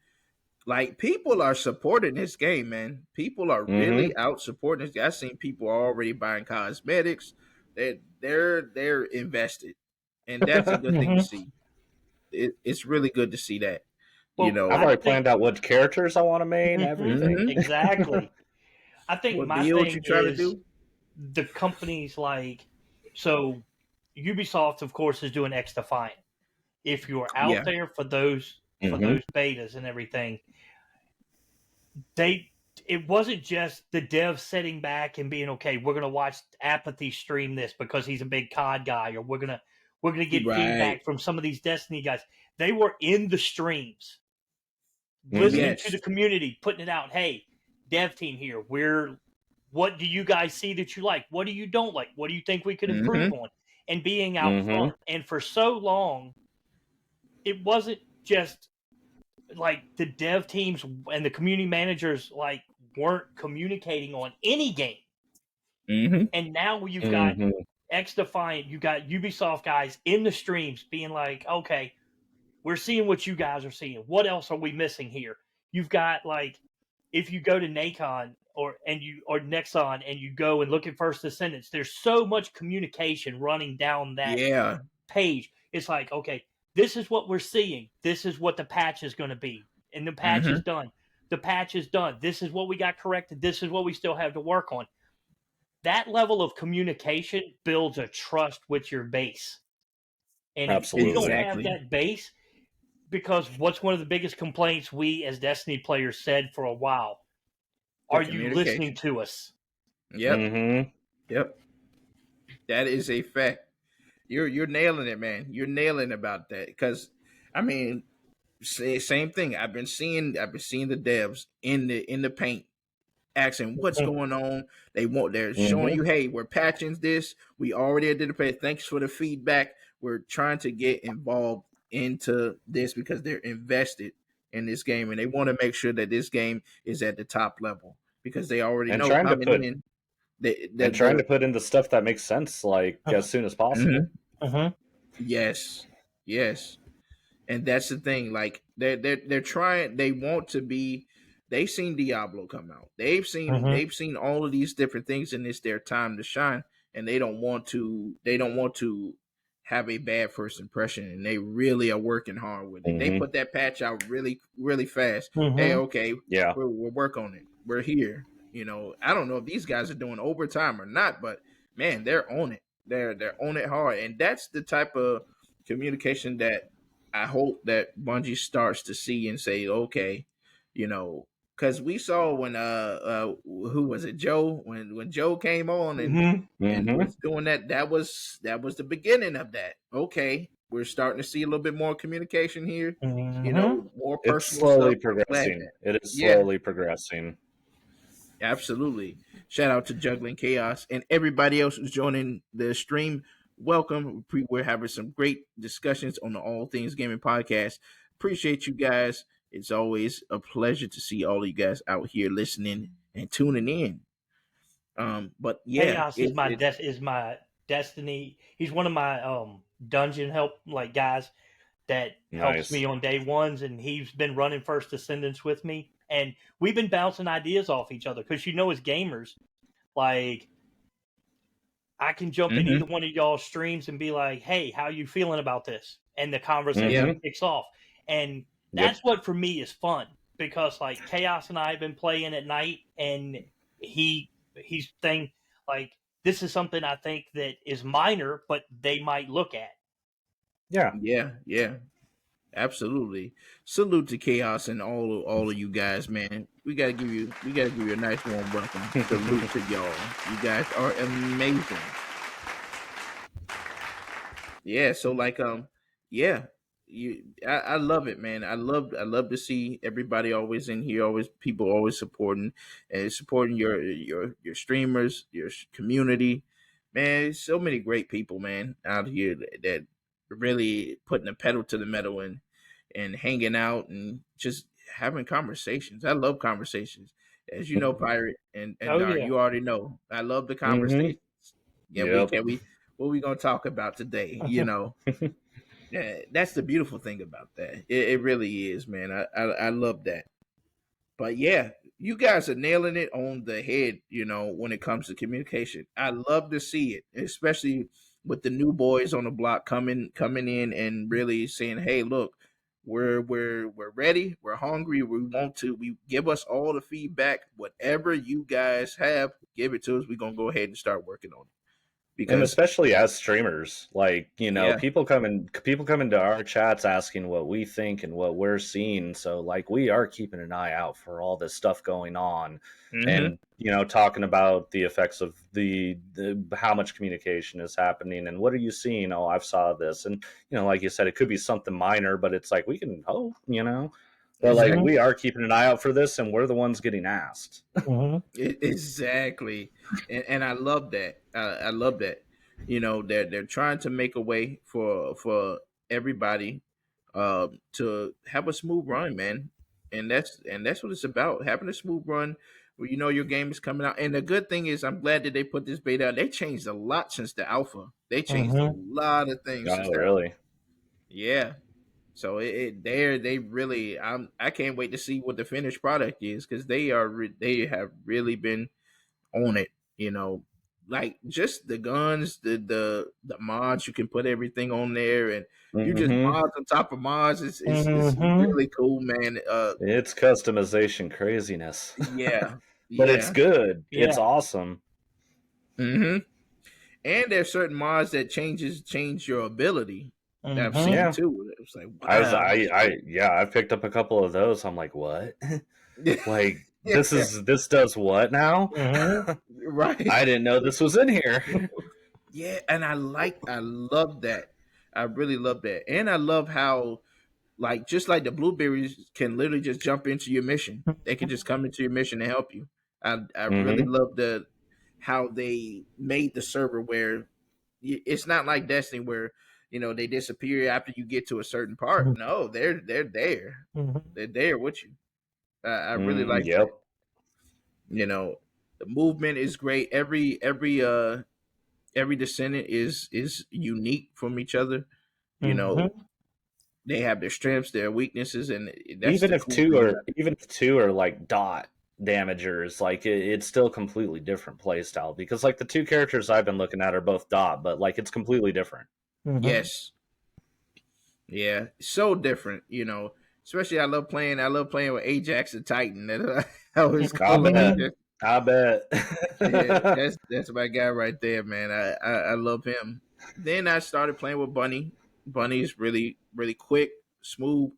Like people are supporting this game, man. People are really out supporting this. I've seen people already buying cosmetics. They're invested, and that's a good thing to see. It's really good to see that. You Well, know, I've I already think planned out what characters I want to main, everything. exactly. I think what my build you thing trying to is do? the companies like so Ubisoft, of course, is doing X Defiant. If you're out Yeah. there for those betas and everything, they it wasn't just the devs sitting back and being okay. We're gonna watch Apathy stream this because he's a big COD guy, or we're gonna get Right. feedback from some of these Destiny guys. They were in the streams, listening to Yes. the community, putting it out. Hey, dev team here, what do you guys see that you like? What do you don't like? What do you think we could improve on? And being out front. And for so long, it wasn't just like the dev teams and the community managers like weren't communicating on any game. And now you've got X Defiant, you got Ubisoft guys in the streams being like, okay, we're seeing what you guys are seeing. What else are we missing here? You've got like, if you go to Nacon or Nexon and you go and look at First Descendants, there's so much communication running down that page. It's like, okay, this is what we're seeing. This is what the patch is going to be, and the patch is done. The patch is done. This is what we got corrected. This is what we still have to work on. That level of communication builds a trust with your base. And if you don't have that base, because what's one of the biggest complaints we as Destiny players said for a while? Are you listening to us? Yep. Yep. That is a fact. You're nailing it, man. You're nailing about that because, I mean, same thing. I've been seeing the devs in the paint asking what's going on. They're showing you, hey, we're patching this. We already did it. Thanks for the feedback. We're trying to get involved into this because they're invested in this game and they want to make sure that this game is at the top level because they already know coming in. Trying to put in the stuff that makes sense, like as soon as possible. Yes, and that's the thing. Like they're trying. They want to be. They've seen Diablo come out. They've seen all of these different things, and it's their time to shine. And they don't want to. They don't want to have a bad first impression, and they really are working hard with it. They put that patch out really, really fast. Hey, okay, we'll work on it. We're here. You know, I don't know if these guys are doing overtime or not, but man, they're on it. They're on it hard, and that's the type of communication that I hope that Bungie starts to see and say, okay, you know, because we saw when who was it, Joe? When Joe came on and was doing that was the beginning of that. Okay, we're starting to see a little bit more communication here. You know, more personal It's slowly stuff. progressing. It is slowly progressing. Absolutely. Shout out to Juggling Chaos and everybody else who's joining the stream. Welcome. We're having some great discussions on the All Things Gaming podcast. Appreciate you guys. It's always a pleasure to see all of you guys out here listening and tuning in. But yeah, Chaos is my Destiny. He's one of my dungeon help guys that helps me on day ones, and he's been running First Descendants with me, and we've been bouncing ideas off each other because as gamers, like I can jump in either one of y'all's streams and be like, "Hey, how you feeling about this?" and the conversation kicks off, and that's what for me is fun because like Chaos and I have been playing at night, and he's saying like this is something I think that is minor, but they might look at. Yeah. Absolutely. Salute to Chaos and all of you guys, man. We gotta give you a nice warm welcome. Salute to y'all. You guys are amazing. Yeah, so like yeah. I love it, man. I love to see everybody always in here, always people always supporting and supporting your streamers, your community. Man, so many great people, man, out here that really putting the pedal to the metal and hanging out and just having conversations. I love conversations. As you know, Pirate and Oh Dark, yeah. you already know. I love the Mm-hmm. conversations. Yeah, Yep. we what we gonna talk about today, you know. Yeah, that's the beautiful thing about that. It really is, man. I love that. But yeah, you guys are nailing it on the head, you know, when it comes to communication. I love to see it, especially with the new boys on the block coming in and really saying, "Hey, look, we're ready, we're hungry, we want to. We give us all the feedback, whatever you guys have, give it to us. We're gonna go ahead and start working on it And because especially as streamers, like, yeah, people come into our chats asking what we think and what we're seeing. So like we are keeping an eye out for all this stuff going on, hmm and talking about the effects of the how much communication is happening and what are you seeing? Oh, I've saw this, and like you said, it could be something minor, but it's like we can hope. But like exactly. Mhm. we are keeping an eye out for this, and we're the ones getting asked. Mhm. Exactly, and I love that. I love that. You know, they're trying to make a way for everybody to have a smooth run, man. And that's what it's about, having a smooth run where you know your game is coming out. And the good thing is, I'm glad that they put this beta out. They changed a lot since the alpha. They changed a Mhm. lot of things since Oh, the alpha. really? Yeah. So they really I can't wait to see what the finished product is because they have really been on it. You know, like just the guns, the mods. You can put everything on there, and you just Hmm. mods on top of mods. It's Mhm. really cool, man. It's customization craziness. Yeah, But it's yeah. good. It's Yeah. awesome. hmm And there's certain mods that change your ability. That I've Mhm. seen Yeah. too. It's like I was wow. I've picked up a couple of those. I'm like, what? Like this does what now? Mhm. Right. I didn't know this was in here. Yeah, and I love that. I really love that. And I love how like just like the blueberries can literally just jump into your mission. They can just come into your mission and help you. I really Hmm. love the how they made the server where it's not like Destiny where they disappear after you get to a certain part. No, they're there. Mhm. They're there with you. I really Mm, like that. yep. You know, the movement is great. Every descendant is unique from each other. You know, Mhm. they have their strengths, their weaknesses, and that's Even the if cool two thing are about even if two are like dot damagers, like it's still completely different play style because like the two characters I've been looking at are both dot, but like it's completely different. it. Mhm. Yes, yeah, so different. Especially I love playing with Ajax and Titan. That's how it's I called. bet. Mhm. I bet. Yeah, that's my guy right there, man. I love him. Then I started playing with Bunny. Bunny's really quick, smooth.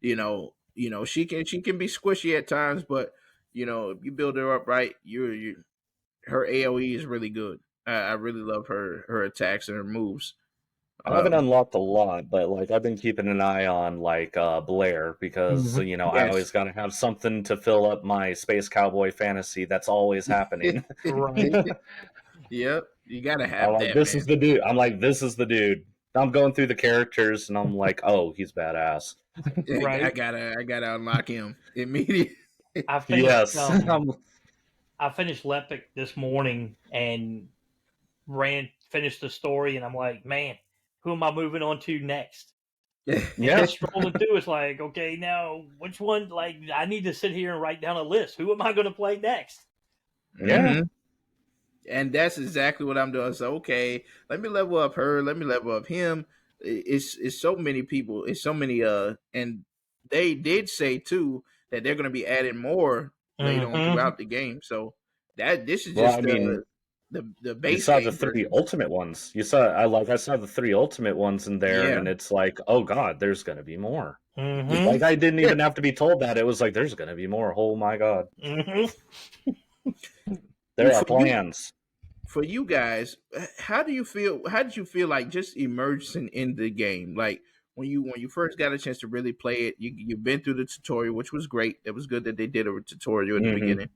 She can be squishy at times, but if you build her up right, you her AOE is really good. I really love her attacks and her moves. I haven't Um, unlocked a lot, but like I've been keeping an eye on like Blair because Mhm. I yes, always gotta have something to fill up my space cowboy fantasy that's always happening. Right. yep, you gotta I'm have like, that, this is man. the dude. I'm like, this is the dude. I'm going through the characters and I'm like, oh, he's badass. I Right. gotta unlock him immediately. I finished Yes. I finished Lepic this morning and finished the story, and I'm like, man, who am I moving on to next? And Yeah. just scrolling through, it's like, okay, now which one? Like, I need to sit here and write down a list. Who am I going to play next? Yeah. hmm And that's exactly what I'm doing. So okay, let me level up her. Let me level up him. It's so many people. It's so many. And they did say too that they're going to be adding more later on Mm-hmm. throughout the game. So that this is Well, I just mean, the you base saw the game three version. ultimate ones. I saw the three ultimate ones in there, Yeah. and it's like, oh god, there's gonna be more. Mm-hmm. Like I didn't even have to be told that. It was like there's gonna be more. Oh my god. Mm-hmm. There are For you, plans. for you guys, how do you feel? How did you feel like just immersing in the game? Like when you first got a chance to really play it, you've been through the tutorial, which was great. It was good that they did a tutorial in the beginning.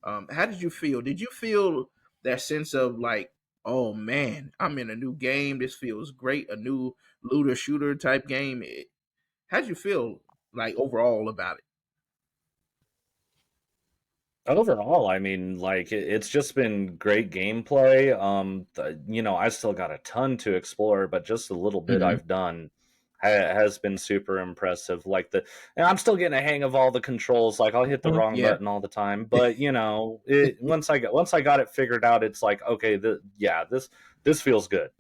How did you feel? Did you feel that sense of like, oh man, I'm in a new game. This feels great. A new looter shooter type game. How did you feel like overall about it? Overall, I mean, like it's just been great gameplay. You know, I still got a ton to explore, but just the little bit Mm-hmm. I've done has been super impressive. And I'm still getting a hang of all the controls. Like I'll hit the wrong Yeah. button all the time, but you know, once I got it figured out, it's like okay, this feels good.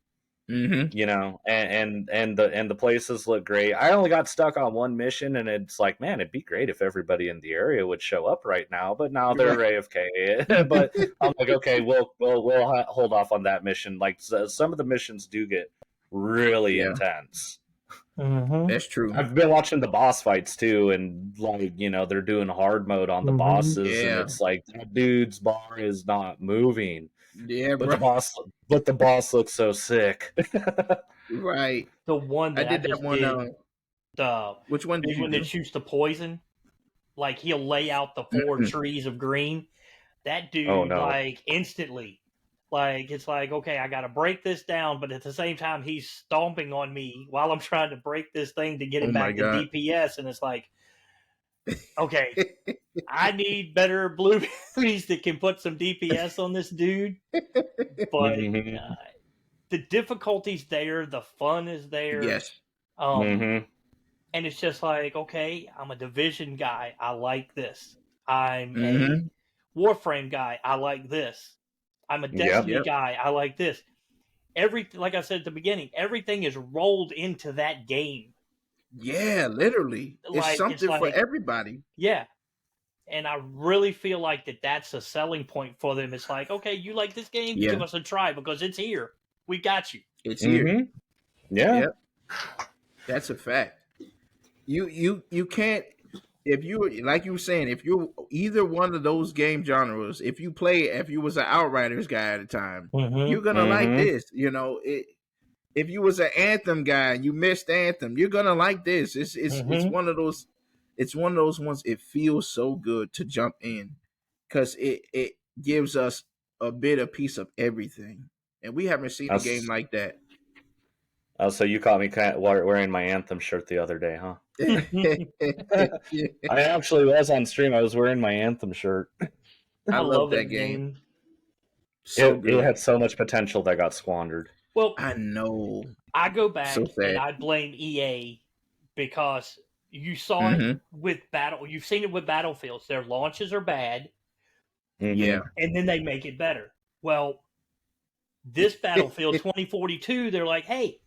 Mm-hmm. You know, and the places look great. I only got stuck on one mission, and it's like, man, it'd be great if everybody in the area would show up right now. But now they're Right. AFK. But I'm like, okay, we'll hold off on that mission. Like some of the missions do get really Yeah, intense. that's true. I've been watching the boss fights too, and like you know, they're doing hard mode on the bosses, and Yeah. it's like that dude's bar is not moving, Yeah, but bro. the boss looks so sick. Right. The one I that I did that just one. did, the Which one did big you one that do? shoots the poison, like he'll lay out the 4 trees of green. That Oh dude, no. like instantly, like it's like, okay, I got to break this down, but at the same time, he's stomping on me while I'm trying to break this thing to get Oh it my back to god. DPS, and it's like, okay, I need better blueberries that can put some DPS on this dude, but Mm-hmm. uh, the difficulty's there, the fun is there, Yes. um, Mm-hmm. and it's just like, okay, I'm a division guy, I like this. I'm a Mm-hmm. Warframe guy, I like this. I'm a Yep. Destiny Yep. guy, I like this. Like I said at the beginning, everything is rolled into that game. Yeah, literally. It's Like it's something for like, everybody. yeah, and I really feel like that's a selling point for them. It's like, okay, you like this game, Yeah, give us a try because it's here. We got you. it's here. Mm-hmm. Yeah. Yep, that's a fact. You can't, if you, like you were saying, if you're either one of those game genres, if you was an Outriders guy at the time, you're Mm-hmm. gonna like Mm-hmm. this. If you was an Anthem guy and you missed Anthem, you're gonna like this. It's Mm-hmm. one of those. It's one of those ones. It feels so good to jump in because it gives us a bit of piece of everything, and we haven't seen a game That's, like that. so you caught me kind of wearing my Anthem shirt the other day, huh? I actually was on stream. I was wearing my Anthem shirt. I I love love that that game. game. So It good. had so much potential that got squandered. Well, I know. I go So back and sad. I blame EA because you saw it Mm-hmm. with You've seen it with Battlefields. Their launches are bad, Mm-hmm. Yeah. and then they make it better. Well, this Battlefield 2042, they're like, hey,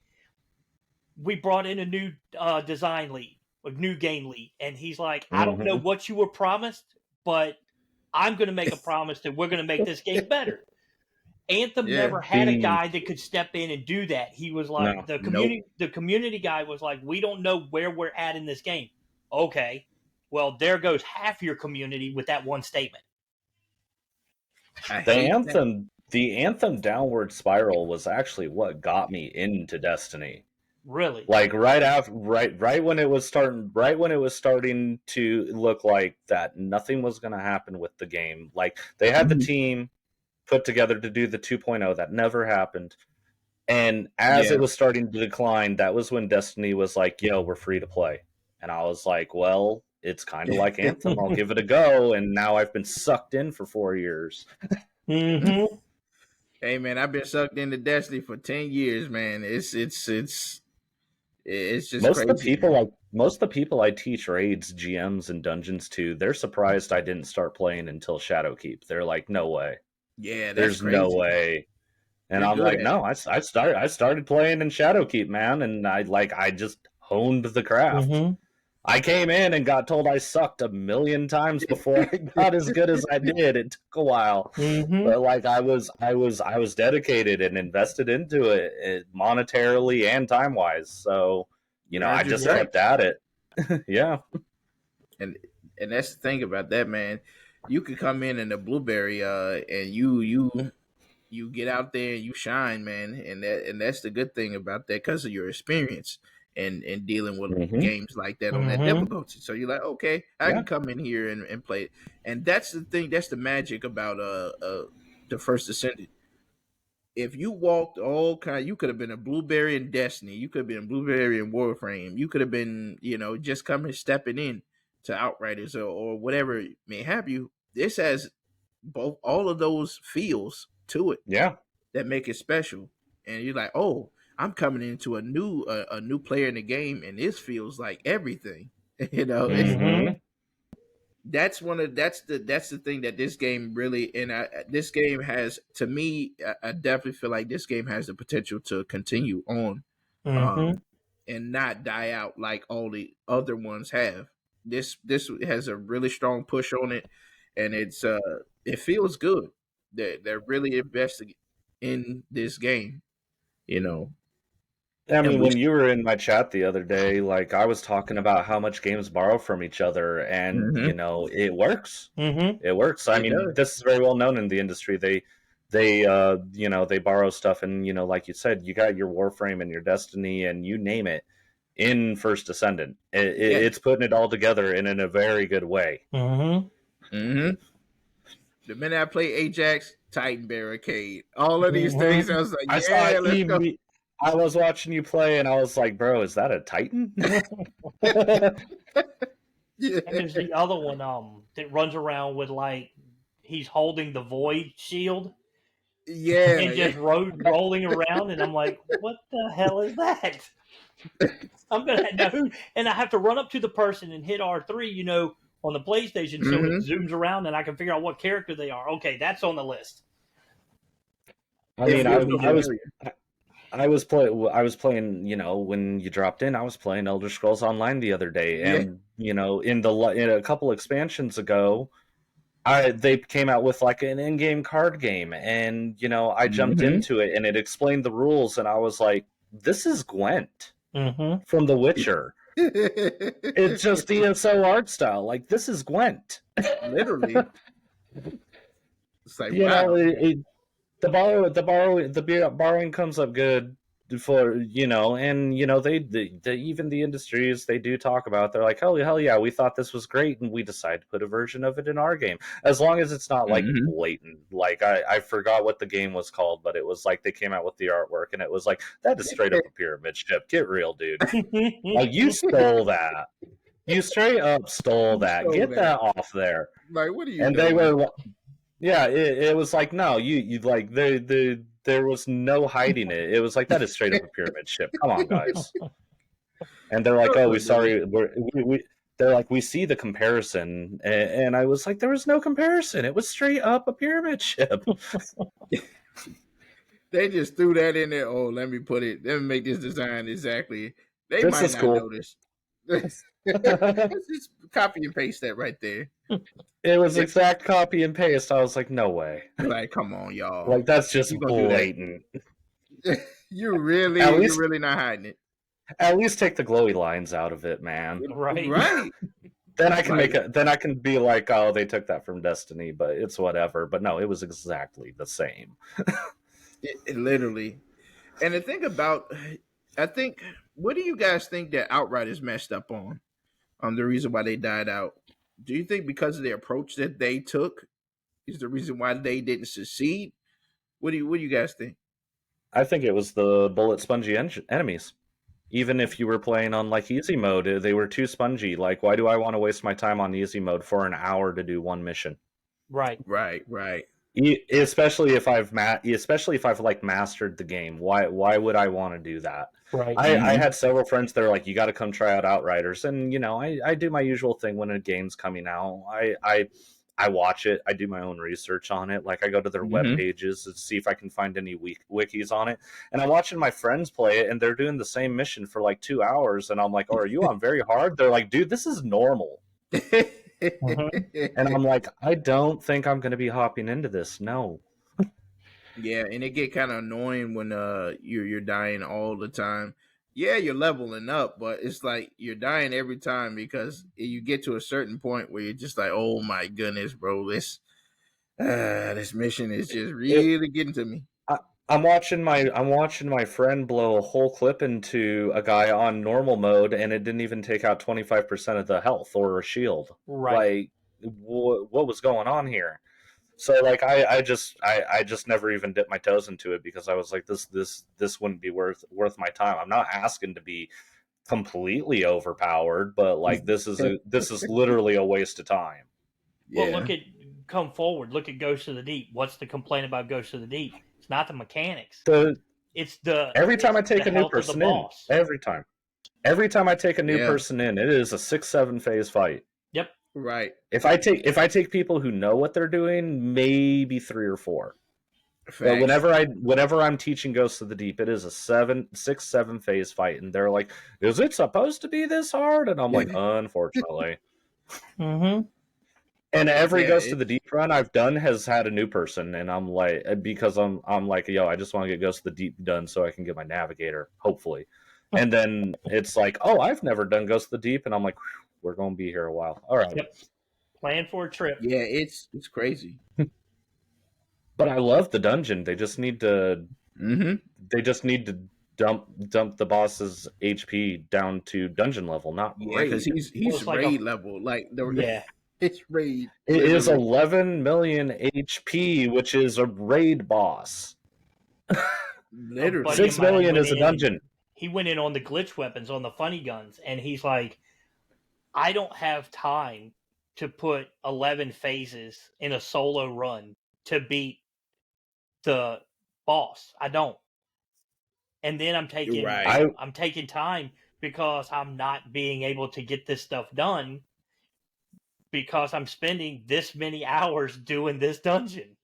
we brought in a new design lead, a new game lead, and he's like, I don't know Mm-hmm. what you were promised, but I'm going to make a promise that we're going to make this game better. Anthem Yeah. never had a The guy that could step in and do that. He was like, No. the Nope. community guy was like, we don't know where we're at in this game. Okay, well, there goes half your community with that one statement. I hate that. The Anthem downward spiral was actually what got me into Destiny. Really? Like right when it was starting to look like that nothing was going to happen with the game. Like they had the Mhm. team put together to do the 2.0 that never happened. And as Yeah. it was starting to decline, that was when Destiny was like, "Yo, we're free to play." And I was like, "Well, it's kind of like Anthem. I'll give it a go." And now I've been sucked in for 4 years. Mm-hmm. Hey man, I've been sucked into Destiny for 10 years, man. It's just crazy, man. Most of the people I teach raids, GMs, and dungeons to, they're surprised I didn't start playing until Shadowkeep. They're like, "No way. Yeah, that's There's no crazy. way." And You're I'm good like, at it. "No, I started playing in Shadowkeep, man, and I just honed the craft. Mm-hmm. I came in and got told I sucked a million times before I got as good as I did. It took a while, Mm-hmm. but like I was dedicated and invested into it monetarily and time wise. So you You know, I earned your just Yeah. stripes. kept at it. Yeah. and and that's the thing about that, man. You could come in a blueberry, and you get out there and you shine, man. And that's the good thing about that because of your experience. and dealing with Mm-hmm. games like that on that Mm-hmm. difficulty. So you're like, okay, I Yeah. can come in here and play it. And that's the thing. That's the magic about the first Descendant. If you walked all kind, you could have been a blueberry in Destiny. You could have been a blueberry in Warframe. You could have been, just coming stepping in to Outriders or whatever may have you. This has both all of those feels to it Yeah. that make it special. And you're like, oh, I'm coming into a new player in the game, and this feels like everything. It's Mm-hmm. that's the thing that this game really this game has to me. I definitely feel like this game has the potential to continue on, Mm-hmm. um, and not die out like all the other ones have. This has a really strong push on it, and it feels good. They're really investing in this game, you know. I And mean, we. when you were in my chat the other day, like I was talking about how much games borrow from each other, and Mhm. it works. Mm-hmm. It works. I It mean, does. this is very well known in the industry. They borrow stuff, and like you said, you got your Warframe and your Destiny, and you name it in First Descendant. Yeah. It's putting it all together and in a very good way. Mm-hmm. Mm-hmm. The minute I play Ajax, Titan Barricade, all of these Mhm. things, I was like, I saw yeah, let's go. I was watching you play, and I was like, bro, is that a Titan? Yeah. And there's the other one that runs around with like he's holding the void shield Yeah. and just rolling around, and I'm like, what the hell is that? I'm gonna know who, and I have to run up to the person and hit R3, on the PlayStation, so it Mhm. zooms around and I can figure out what character they are. Okay, that's on the list. I It mean, feels so I was familiar. I was playing, when you dropped in, I was playing Elder Scrolls Online the other day, Yeah. and in a couple expansions ago, they came out with like an in-game card game, and I jumped Mhm. into it, and it explained the rules, and I was like, this is Gwent Mm-hmm. from The Witcher. It's just ESO art style. Like, this is Gwent. Literally. It's like, wow. The borrowing comes up good for and they even the industries, they do talk about, they're like, hell yeah, we thought this was great and we decided to put a version of it in our game, as long as it's not like Mhm. blatant. Like I forgot what the game was called, but it was like they came out with the artwork and it was like, that is straight up a pyramid ship, get real, dude. Like, you stole that. You straight up stole You that. stole Get that. that off there. Like, what are you And they doing? were, yeah, it was like, no, you like there was no hiding it. It was like, that is straight up a pyramid ship. Come on, guys. And they're like, oh, we sorry, they're like, we see the comparison, and I was like, there was no comparison. It was straight up a pyramid ship. They just threw that in there. Oh, let me make this design exactly. They This might is not cool. notice. Let's just copy and paste that right there. It was exact copy and paste. I was like, no way. Like, come on, y'all. Like, that's just You gonna do blatant. that? You're least- really not hiding it. At least take the glowy lines out of it, man. Right. Right. Then I can Right. then I can be like, oh, they took that from Destiny, but it's whatever. But no, it was exactly the same. It literally. And the thing about, I think, what do you guys think that Outriders messed up on? The reason why they died out. Do you think because of the approach that they took is the reason why they didn't succeed? What do you guys think? I think it was the bullet spongy enemies. Even if you were playing on like easy mode, they were too spongy. Like, why do I want to waste my time on easy mode for an hour to do one mission? Right. Right. Especially if I've like mastered the game. Why would I want to do that? Right. I had several friends that are like, you got to come try out Outriders, and I do my usual thing when a game's coming out. I watch it. I do my own research on it. Like, I go to their web pages to see if I can find any wikis on it. And I'm watching my friends play it, and they're doing the same mission for like 2 hours. And I'm like, oh, are you on very hard? They're like, dude, this is normal. And I'm like, I don't think I'm going to be hopping into this. No. Yeah, and it get kind of annoying when you're dying all the time. Yeah, you're leveling up, but it's like you're dying every time because you get to a certain point where you're just like, oh my goodness, bro, this mission is just really getting to me. I'm watching my friend blow a whole clip into a guy on normal mode, and it didn't even take out 25% of the health or a shield. Right. Like, what was going on here? So like I just never even dipped my toes into it because I was like this wouldn't be worth my time. I'm not asking to be completely overpowered, but like this is literally a waste of time. Well, look at Come Forward. Look at Ghost of the Deep. What's the complaint about Ghost of the Deep? It's not the mechanics. It's every time I take the a new health of the person in, boss. every time I take a new person in, it is a 6-7 phase fight. Yep. Right. If I take people who know what they're doing, maybe 3 or 4. Facts. But whenever I'm teaching Ghosts of the Deep, it is a 6-7 phase fight, and they're like, "Is it supposed to be this hard?" And I'm like, "Unfortunately." Mm-hmm. And every Ghost of the Deep run I've done has had a new person, and I'm like, because I'm like, yo, I just want to get Ghost of the Deep done so I can get my navigator, hopefully. And then it's like, oh, I've never done Ghost of the Deep, and I'm like, we're gonna be here a while. All right. Yep. Plan for a trip. Yeah, it's crazy. But I love the dungeon. They just need to. Mm-hmm. They just need to dump the boss's HP down to dungeon level, not raid. Because he's like raid level. Like it's raid. It is 11 million HP, which is a raid boss. Literally, 6 million is a dungeon. He went in on the glitch weapons, on the funny guns, and he's like, I don't have time to put 11 phases in a solo run to beat the boss. I don't. And then I'm taking time because I'm not being able to get this stuff done because I'm spending this many hours doing this dungeon.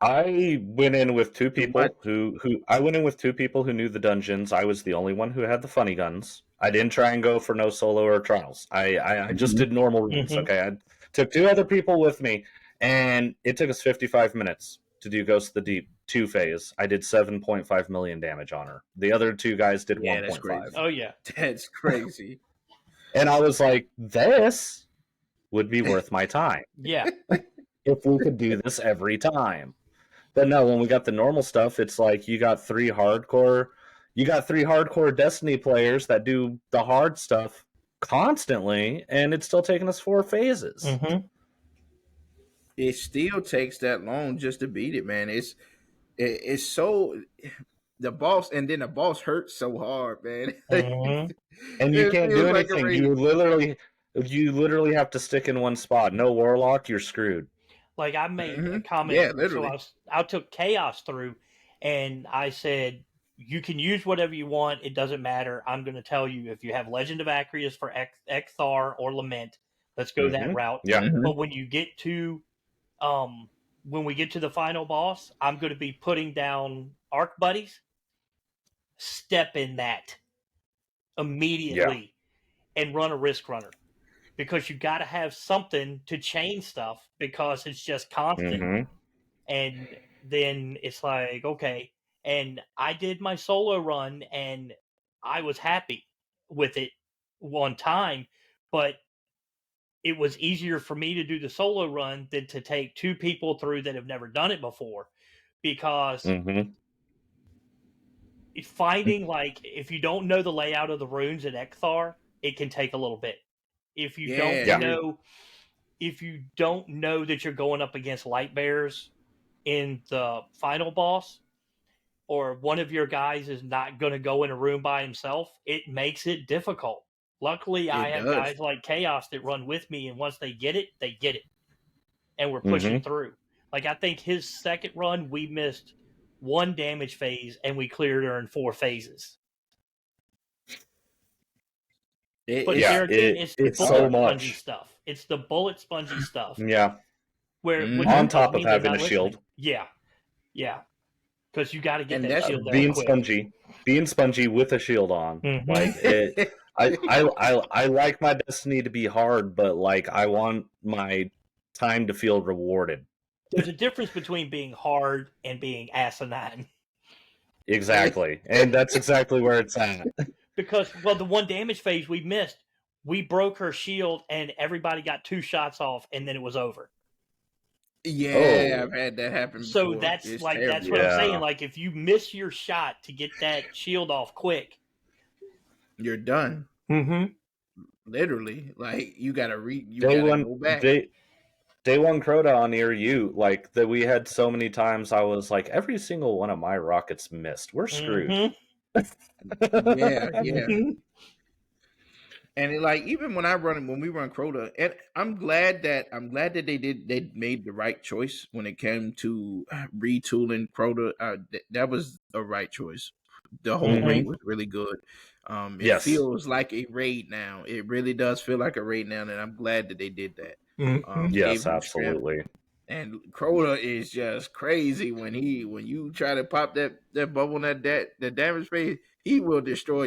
I went in with 2 people who knew the dungeons. I was the only one who had the funny guns. I didn't try and go for no solo or trials. I just did normal runs. Okay, I took 2 other people with me, and it took us 55 minutes to do Ghost of the Deep 2 phase. I did 7.5 million damage on her. The other 2 guys did 1.5. Oh yeah, that's crazy. And I was like, this would be worth my time. Yeah. If we could do this every time. But no, when we got the normal stuff, it's like you got 3 hardcore Destiny players that do the hard stuff constantly, and it's still taking us 4 phases. Mm-hmm. It still takes that long just to beat it, man. It's so the boss, and then the boss hurts so hard, man. Mm-hmm. And you can't do anything. You literally have to stick in one spot. No warlock, you're screwed. Like I made a comment. Yeah, literally. So I took Chaos through, and I said, you can use whatever you want. It doesn't matter. I'm going to tell you, if you have Legend of Acrius for Ekthar or Lament, let's go that route. Yeah. But when you get to, when we get to the final boss, I'm going to be putting down Arc Buddies. Step in that immediately and run a Risk Runner. Because you got to have something to chain stuff because it's just constant. Mm-hmm. And then it's like, okay. And I did my solo run and I was happy with it one time, but it was easier for me to do the solo run than to take 2 people through that have never done it before. Because finding, like, if you don't know the layout of the runes in Ekthar, it can take a little bit. If you don't know that you're going up against light bears in the final boss, or one of your guys is not going to go in a room by himself, it makes it difficult. Luckily, I have guys like Chaos that run with me, and once they get it, and we're pushing through. Like, I think his second run, we missed 1 damage phase, and we cleared her in 4 phases. It's the bullet spongy stuff. It's the bullet spongy stuff. Yeah. Where on top of having a shield. Yeah. Because you got to get that shield down being spongy with a shield on. Like it, I like my Destiny to be hard, but like I want my time to feel rewarded. There's a difference between being hard and being asinine. Exactly, and that's exactly where it's at. Because, well, the 1 damage phase we missed, we broke her shield and everybody got 2 shots off and then it was over. Yeah, Oh, I've had that happen So before. that's It's like that's terrible. what I'm saying. yeah. Like if you miss your shot to get that shield off quick, You're done. mm-hmm. Literally. Like you Day gotta one, go back. day one Crota on near you, like that we had so many times. I was like, every single one of my rockets missed. We're screwed. Mm-hmm. Yeah, yeah. Mm-hmm. And like even when we run Crota, and I'm glad that they made the right choice when it came to retooling Crota. That was a right choice. The whole hmm raid was really good. It Yes. feels like a raid now. It really does feel like a raid now, and I'm glad that they did that. Mm-hmm. Gave Yes, him strength. absolutely. And Crota is just crazy when you try to pop that bubble in that damage phase, he will destroy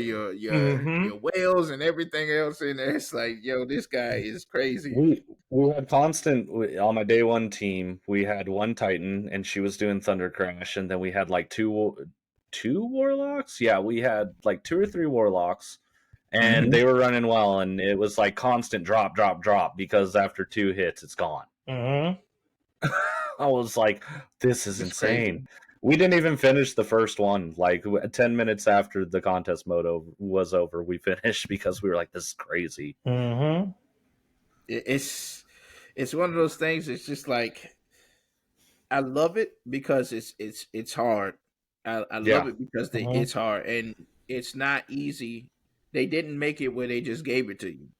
Mm-hmm. your whales and everything else in there. It's like, yo, this guy is crazy. We had constant on my day one team. We had one Titan, and she was doing Thunder Crash, and then we had like two Warlocks. Yeah, we had like two or three Warlocks, and Mm-hmm. they were running well, and it was like constant drop, drop, drop because after 2 hits, it's gone. Mm-hmm. I was like, this is It's crazy. insane. We didn't even finish the first one. Like 10 minutes after the contest mode was over, we finished because we were like, this is crazy. Mm-hmm. It's one of those things. It's just like I love it because it's hard. I love Yeah. it because Mm-hmm. it's hard and it's not easy. They didn't make it where they just gave it to you,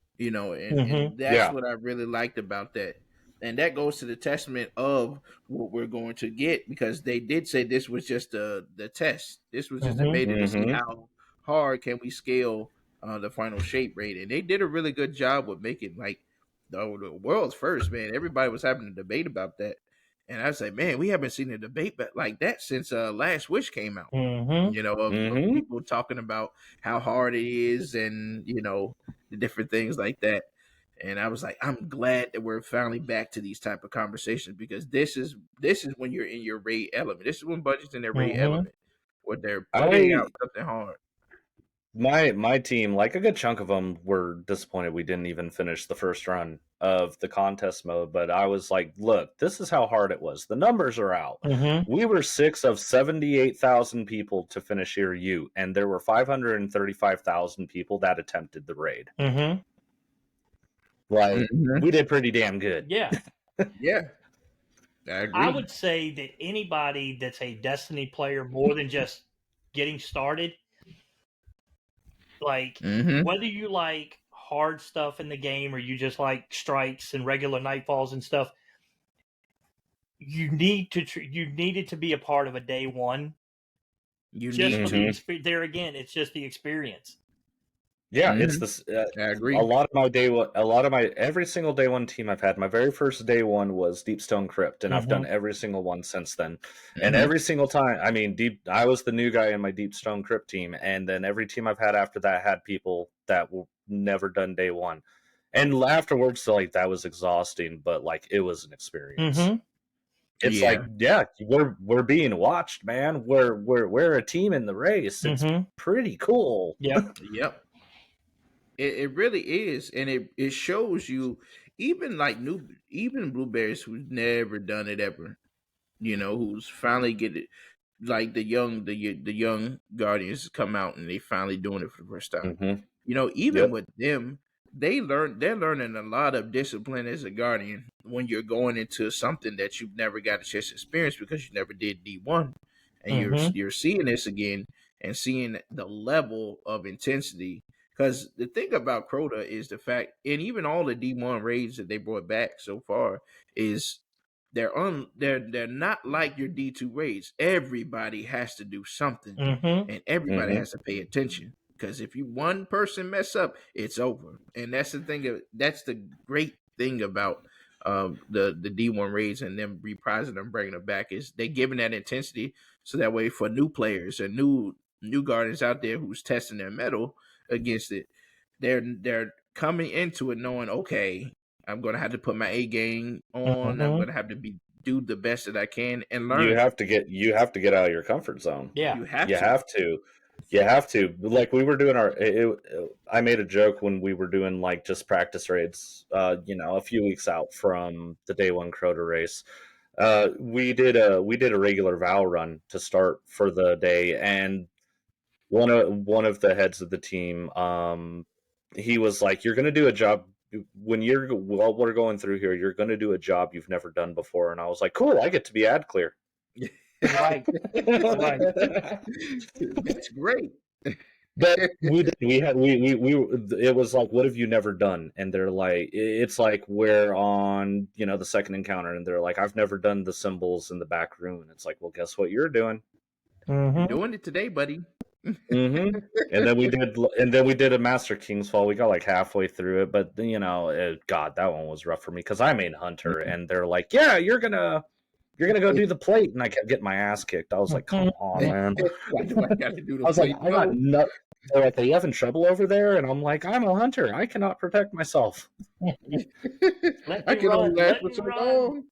and Mm-hmm. that's Yeah. what I really liked about that. And that goes to the testament of what we're going to get because they did say this was just the test. This was just a Mm-hmm. beta to see Mm-hmm. how hard can we scale the final shape rate, and they did a really good job with making like the world's first. Man, everybody was having a debate about that. And I was like, man, we haven't seen a debate like that since Last Wish came out. Mm-hmm. Of Mm-hmm. people talking about how hard it is and, the different things like that. And I was like, I'm glad that we're finally back to these type of conversations because this is when you're in your raid element. This is when budget's in their raid Mm-hmm. element, where they're putting I out something hard. my team, like a good chunk of them, were disappointed we didn't even finish the first run of the contest mode. But I was like, look, this is how hard it was. The numbers are out. Mm-hmm. We were 6 of 78,000 people to finish Year U, and there were 535,000 people that attempted the raid. Mm-hmm. Like, Mhm. we did pretty damn good. Yeah. Yeah, I I agree. would say that anybody that's a Destiny player more than just getting started, like Mm-hmm. whether you like hard stuff in the game or you just like strikes and regular nightfalls and stuff, you needed to be a part of a day one You just need for to. the Mm-hmm. there again. It's just the experience. Yeah, it's Mm-hmm. this. I A agree. lot of my day one, a lot of my every single day one team I've had. My very first day one was Deepstone Crypt, and I've done Mm-hmm. every single one since then. And Mm-hmm. every single time, I mean, I was the new guy in my Deepstone Crypt team, and then every team I've had after that had people that were never done day one, and afterwards, like that was exhausting, but like it was an experience. Mm-hmm. It's Yeah. like, yeah, we're being watched, man. We're a team in the race. It's Mm-hmm. pretty cool. Yep. Yep. It really is, and it shows you even like even blueberries who's never done it ever, who's finally get it like the young guardians come out and they finally doing it for the first time. hmm Even Yep. with them, they're learning a lot of discipline as a guardian when you're going into something that you've never got a chance to experience because you never did D1, and Mm-hmm. you're seeing this again and seeing the level of intensity. Because the thing about Crota is the fact, and even all the D1 raids that they brought back so far is they're not like your D2 raids. Everybody has to do something Mm-hmm. and everybody hmm has to pay attention because if you one person mess up, it's over. And that's the thing. That's the great thing about the D1 raids and them reprising them, bringing them back is they giving that intensity so that way for new players and new guardians out there who's testing their metal against it, they're coming into it knowing, okay, I'm gonna have to put my A game on. I'm Mm-hmm. gonna have to do the best that I can and You learn. have to get out of your comfort zone. Yeah. You have You to. have to. You have to. Like we were doing I made a joke when we were doing like just practice raids. A few weeks out from the day one Crota race. We did a regular vow run to start for the day, and one of the heads of the team, he was like, "You're going to do a job while we're going through here. You're going to do a job you've never done before." And I was like, "Cool, I get to be ad clear." Right. Right. That's great. But it was like, "What have you never done?" And they're like, it's like we're on, the second encounter, and they're like, "I've never done the symbols in the back room." And it's like, well, guess what you're doing? You're doing it today, buddy. Mm-hmm. And then we did a Master King's Fall. We got like halfway through it, but God, that one was rough for me because I'm a hunter, and they're like, "Yeah, you're gonna go do the plate," and I kept getting my ass kicked. I was like, "Come on, man!" Why do I got to do the I was like, plate? "I got nut." They're like, "Are you having trouble over there?" And I'm like, "I'm a hunter. I cannot protect myself." I can only last for so long.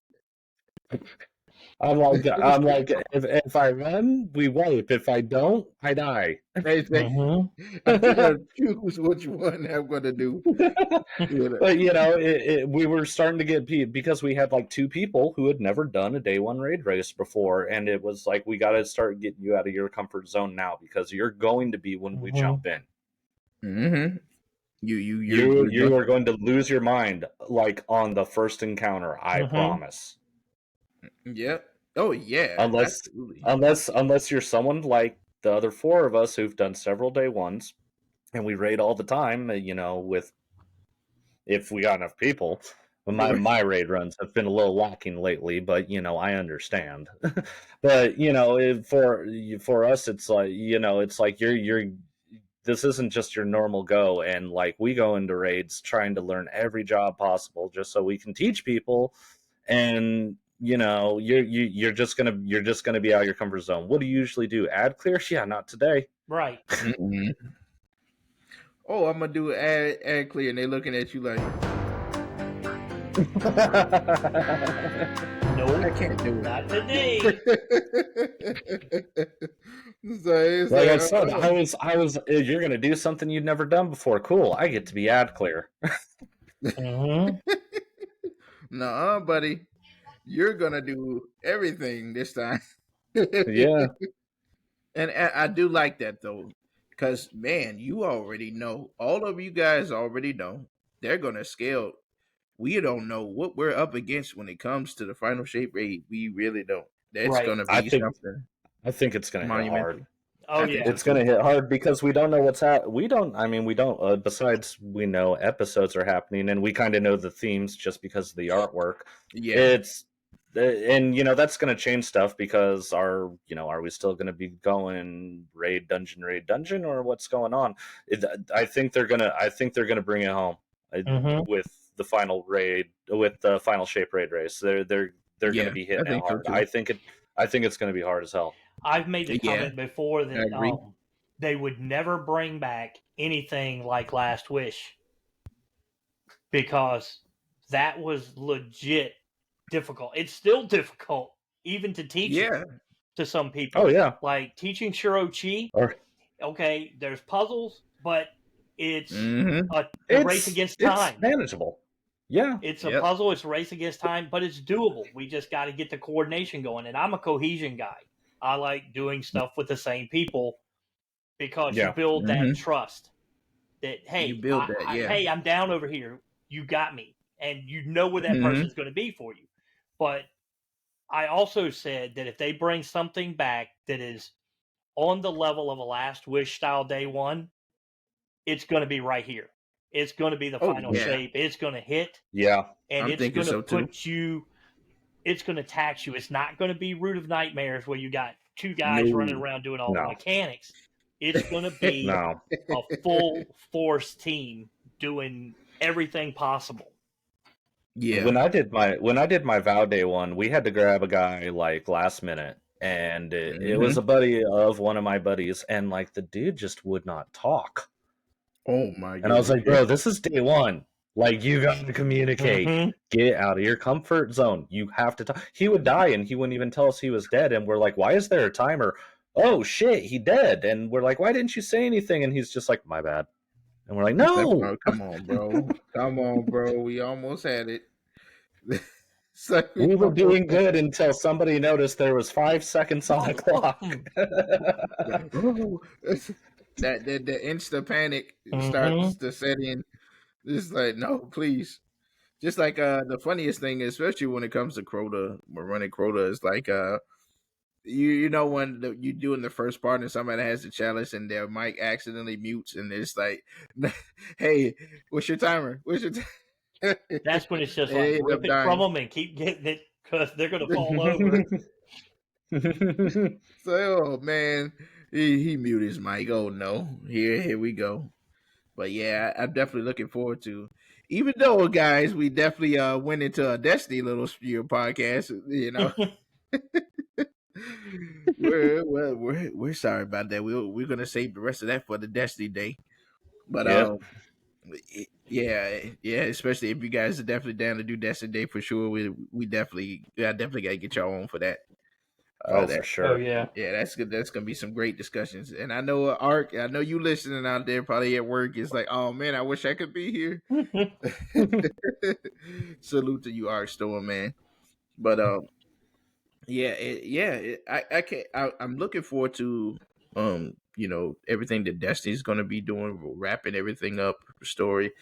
I'm like, if I run, we wipe. If I don't, I die. They say, I gotta choose which one I'm gonna do. But we were starting to get because we had like two people who had never done a day one raid race before, and it was like, we got to start getting you out of your comfort zone now because you're going to be when we jump in. Mm-hmm. You are going to lose your mind like on the first encounter. I promise. Yep. Oh yeah. Unless you're someone like the other four of us who've done several day ones, and we raid all the time. With if we got enough people. My raid runs have been a little lacking lately, but I understand. But for us, it's like you're this isn't just your normal go, and like we go into raids trying to learn every job possible just so we can teach people, and you're just gonna be out of your comfort zone. What do you usually do? Ad clear? Yeah, not today. Right. Oh, I'm gonna do ad clear, and they're looking at you like, no, I can't do it. Not today. So like I said, I was. You're gonna do something you've never done before. Cool. I get to be ad clear. Nuh-uh, buddy. You're gonna do everything this time. Yeah. And I do like that though, because man, you already know. All of you guys already know they're gonna scale. We don't know what we're up against when it comes to the final shape raid. We really don't. That's gonna be something. I think it's gonna hit hard. Oh yeah, it's gonna hit hard because we don't know what's we don't. I mean, we don't. Besides, we know episodes are happening, and we kind of know the themes just because of the artwork. Yeah, it's and that's going to change stuff because are we still going to be going raid dungeon, or what's going on? I think they're gonna bring it home with the final raid, with the final shape raid race. They're going to be hitting it hard. So I think it's going to be hard as hell. I've made the comment before that they would never bring back anything like Last Wish because that was legit difficult. It's still difficult even to teach it to some people. Oh yeah, like teaching Shuro-Chi. Okay, there's puzzles, but it's a race against time. It's manageable. Yeah, it's a puzzle. It's a race against time, but it's doable. We just got to get the coordination going. And I'm a cohesion guy. I like doing stuff with the same people because you build that trust. That hey, hey, I'm down over here. You got me, and you know where that person's going to be for you. But I also said that if they bring something back that is on the level of a Last Wish style day one, it's going to be right here. It's going to be the final shape. It's going to hit. Yeah. And it's going to put you, it's going to tax you. It's not going to be Root of Nightmares where you got two guys running around doing all the mechanics. It's going to be a full force team doing everything possible. Yeah. When I did my vow day one, we had to grab a guy like last minute, and it was a buddy of one of my buddies, and like the dude just would not talk. Oh my god. And I was like, bro, this is day one. Like, you got to communicate. Get out of your comfort zone. You have to talk. He would die and he wouldn't even tell us he was dead. And we're like, why is there a timer? Oh shit, he dead. And we're like, why didn't you say anything? And he's just like, my bad. And we're like, no. Oh, come on, bro. Come on, bro. We almost had it. So We were doing good until somebody noticed there was 5 seconds on the clock. that the insta panic starts Mhm. to set in. It's like, no, please. Just like the funniest thing, especially when it comes to Crota, we're running Crota, is like you know when you doing the first part and somebody has the challenge and their mic accidentally mutes and it's like, hey, what's your timer? What's your That's when it's just like they end up rip it from dying. them and keep getting it because they're going to fall over. So, oh man, he muted his mic. Oh no, here we go. But yeah, I'm definitely looking forward to. Even though, guys, we definitely went into a Destiny little spiel podcast. You know, we're sorry about that. We're gonna save the rest of that for the Destiny day. But Yep. yeah, especially if you guys are definitely down to do Destiny day for sure. We definitely, I definitely gotta get y'all on for that. Oh, That for Oh sure. yeah. Yeah, that's good. That's gonna be some great discussions. And I know Ark, I know you listening out there, probably at work. It's like, oh man, I wish I could be here. Salute to you, Ark Storm, man. But I can't. I'm looking forward to everything that Destiny's gonna be doing, wrapping everything up, story,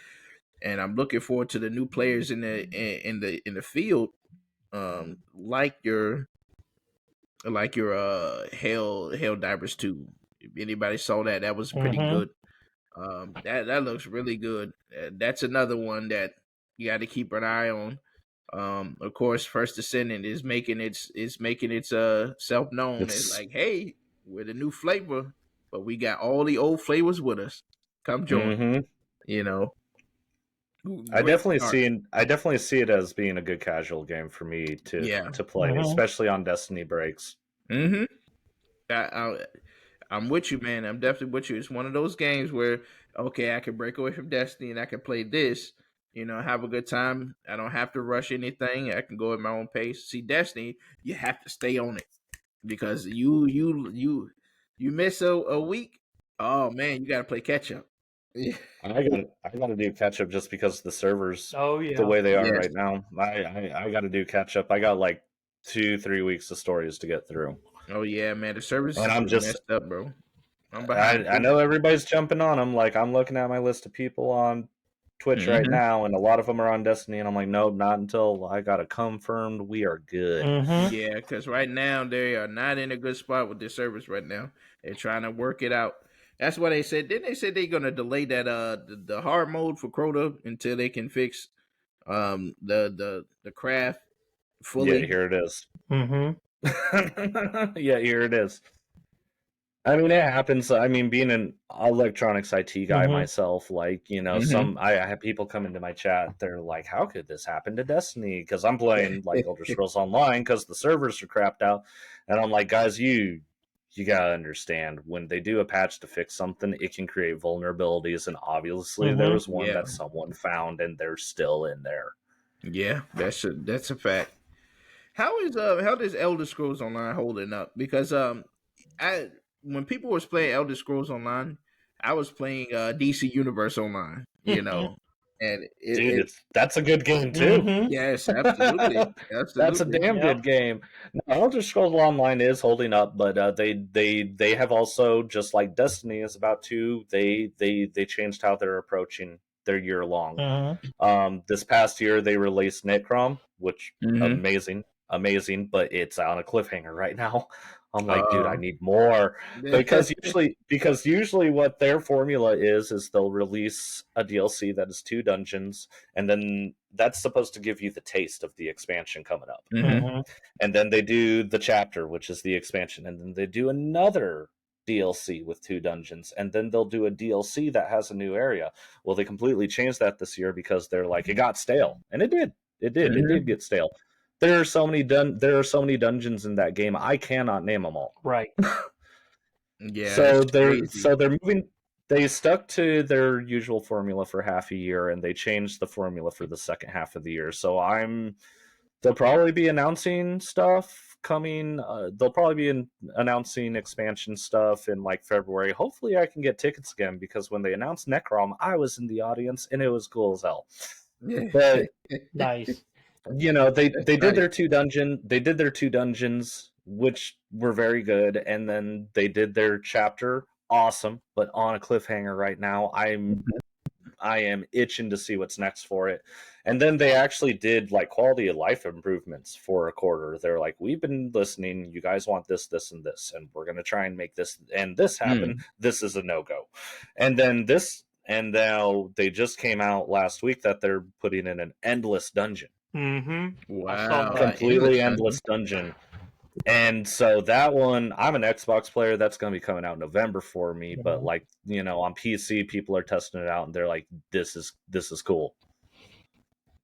and I'm looking forward to the new players in the field, like your Hell Divers 2. If anybody saw that, that was pretty Mhm. good. That looks really good. That's another one that you got to keep an eye on. Of course, First Descendant is making its self known. It's It's like, hey, we're the new flavor, but we got all the old flavors with us. Come join. mm-hmm. You know, I great definitely start. see it as being a good casual game for me Yeah. to play, Mhm. especially on Destiny breaks. Mm-hmm. I'm with you, man. I'm definitely with you. It's one of those games where, okay, I can break away from Destiny and I can play this, have a good time. I don't have to rush anything. I can go at my own pace. See, Destiny, you have to stay on it because you miss a week. Oh man, you got to play catch up. I got to do catch up just because the servers Oh the yeah. way they are Yes. right now. I got to do catch up. I got like 2-3 weeks of stories to get through, Oh yeah, man. The service and is getting messed up, bro. I'm behind I too. know everybody's jumping on them. Like I'm looking at my list of people on Twitch right Hmm. now, and a lot of them are on Destiny, and I'm like, nope, not until I got it confirmed. We are good. Mhm. Yeah, because right now they are not in a good spot with their service right now. They're trying to work it out. That's why they said. Then they said they're gonna delay that the hard mode for Crota until they can fix the craft Yeah, fully. here it is. Mhm. Yeah, here it is. I mean, it happens. I mean, being an electronics IT guy Mhm. myself, like, Mm-hmm. I have people come into my chat. They're like, "How could this happen to Destiny?" Because I'm playing like Elder Scrolls Online because the servers are crapped out, and I'm like, guys, you gotta understand when they do a patch to fix something, it can create vulnerabilities, and obviously there Mhm. was one Yeah, that someone found, and they're still in there. yeah, that's a fact. How does Elder Scrolls Online holding up? Because I when people was playing Elder Scrolls Online, I was playing DC Universe Online, and Dude, it that's a good game too. Mhm. yes, absolutely, That's a absolutely. damn Yep. good game. Now, Elder Scrolls Online is holding up, but they have also, just like Destiny is about to, they changed how they're approaching their year long. Mhm. This past year they released Necrom, which Mm-hmm. amazing, but it's on a cliffhanger right now. I'm like, dude, I Uh, need more because usually what their formula is they'll release a DLC that is 2 dungeons, and then that's supposed to give you the taste of the expansion coming up. mm-hmm. Mhm. And then they do the chapter, which is the expansion, and then they do another DLC with 2 dungeons, and then they'll do a DLC that has a new area. Well, they completely changed that this year because they're like, it got stale, and it did. It did Mm-hmm. get stale. There are so many dungeons in that game. I cannot name them all. Right. Yeah, it's crazy. So they're moving. They stuck to their usual formula for half a year, and they changed the formula for the second half of the year. So they'll probably be announcing stuff coming. They'll probably be announcing expansion stuff in like February. Hopefully, I can get tickets again because when they announced Necrom, I was in the audience and it was cool as hell. But Nice. You know, they That's did nice. their two dungeons, which were very good, and then they did their chapter, awesome, but on a cliffhanger right now. I am itching to see what's next for it. And then they actually did like quality of life improvements for a quarter. They're like, we've been listening. You guys want this, this, and this, and we're going to try and make this and this happen. This is a no go. And then and now they just came out last week that they're putting in an endless dungeon. Mm-hmm. I saw Wow. that. Completely endless dungeon. And so that one, I'm an Xbox player. That's going to be coming out in November for me. But like, you know, on PC, people are testing it out, and they're like, "This is cool."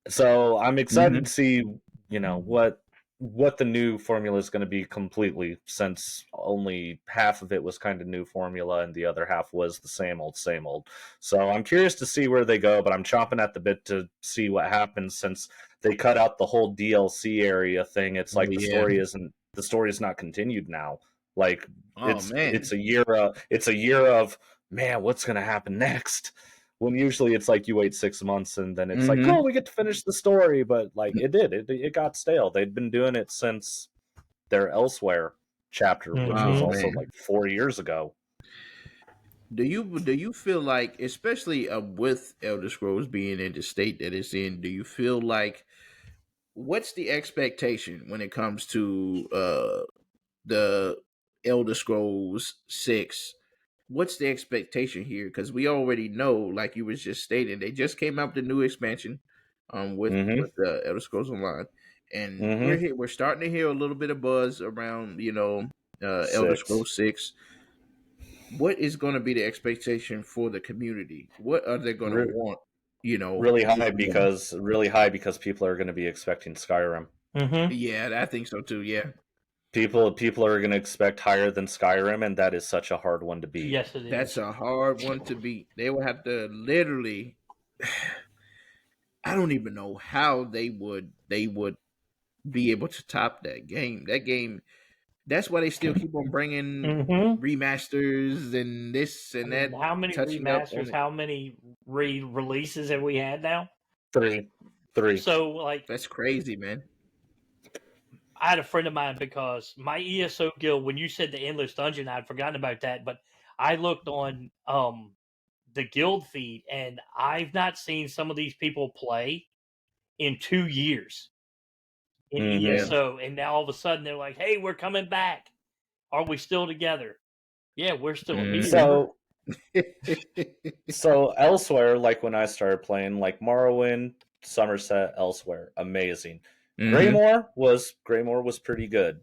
So I'm excited to see, you know, what the new formula is going to be completely, since only half of it was kind of new formula and the other half was the same old, same old. So I'm curious to see where they go, but I'm chomping at the bit to see what happens since they cut out the whole DLC area thing. It's like the story is not continued now. Like it's a year of man, what's going to happen next? When usually it's like you wait 6 months and then it's like, oh, we get to finish the story. But like it got stale. They'd been doing it since their Elsewhere chapter, which was also like 4 years ago. Do you feel like, especially with Elder Scrolls being in the state that it's in, do you feel like, what's the expectation when it comes to the Elder Scrolls 6? What's the expectation here? Because we already know, like you was just stating, they just came out with the new expansion with the Elder Scrolls Online, and we're starting to hear a little bit of buzz around, you know, Elder Scrolls 6. What is going to be the expectation for the community? What are they going to want? You know, really high because people are going to be expecting Skyrim. Yeah, I think so too. Yeah, people are going to expect higher than Skyrim, and that is such a hard one to beat. Yes, it is. That's a hard one to beat. They will have to literally. I don't even know how they would be able to top that game. That game. That's why they still keep on bringing remasters and this and that. How many remasters? How many re-releases have we had now? 3. So like, that's crazy, man. I had a friend of mine, because my ESO guild, when you said the endless dungeon, I'd forgotten about that, but I looked on the guild feed, and I've not seen some of these people play in 2 years in ESO, and now all of a sudden they're like, "Hey, we're coming back. Are we still together?" Yeah, we're still a meeting. So Elsewhere, like when I started playing, like Morrowind, Somerset, Elsewhere, amazing. Greymore was pretty good.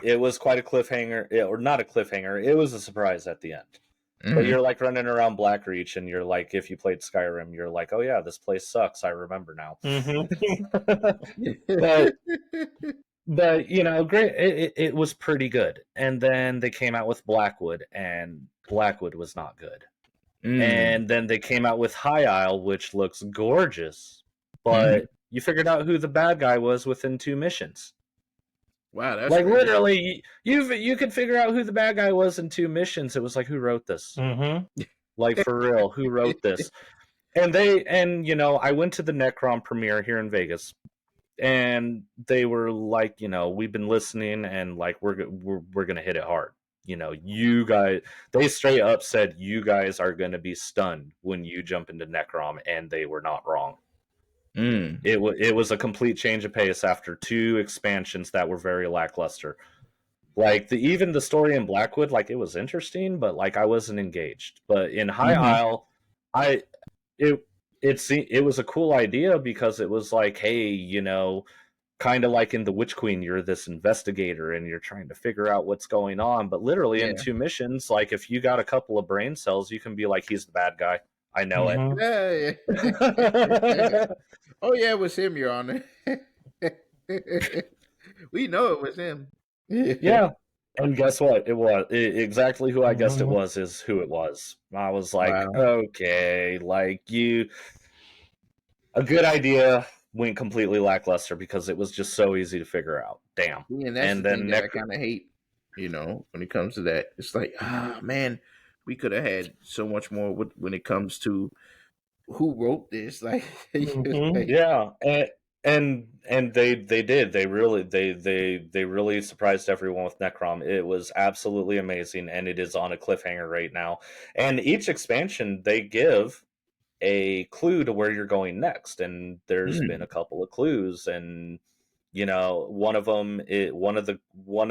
It was quite a cliffhanger, or not a cliffhanger. It was a surprise at the end. But you're like running around Blackreach, and you're like, if you played Skyrim, you're like, oh yeah, this place sucks. I remember now. But you know, great. It was pretty good. And then they came out with Blackwood, and Blackwood was not good. And then they came out with High Isle, which looks gorgeous, but you figured out who the bad guy was within 2 missions. Wow, that's like crazy. Literally, you could figure out who the bad guy was in 2 missions. It was like, who wrote this? Like, for real, who wrote this? And you know, I went to the Necron premiere here in Vegas, and they were like, you know, we've been listening, and like we're gonna hit it hard. You know, you guys, they straight up said, you guys are gonna be stunned when you jump into Necrom, and they were not wrong. It was a complete change of pace after 2 expansions that were very lackluster. Like even the story in Blackwood, like it was interesting, but like I wasn't engaged. But in High Isle, it was a cool idea, because it was like, hey, you know, kind of like in The Witch Queen, you're this investigator and you're trying to figure out what's going on. But literally in 2 missions, like if you got a couple of brain cells, you can be like, he's the bad guy. I know it. Oh yeah, it was him, Your Honor. We know it was him. Yeah. And guess what? It was exactly who I guessed it was, is who it was. I was like, okay, like a good idea went completely lackluster because it was just so easy to figure out. Damn. Yeah, and that's the thing that I kind of hate, you know, when it comes to that. It's like, man, we could have had so much more when it comes to who wrote this. Like, yeah. And they did. They really surprised everyone with Necrom. It was absolutely amazing, and it is on a cliffhanger right now. And each expansion they give a clue to where you're going next, and there's been a couple of clues, and one of them, one of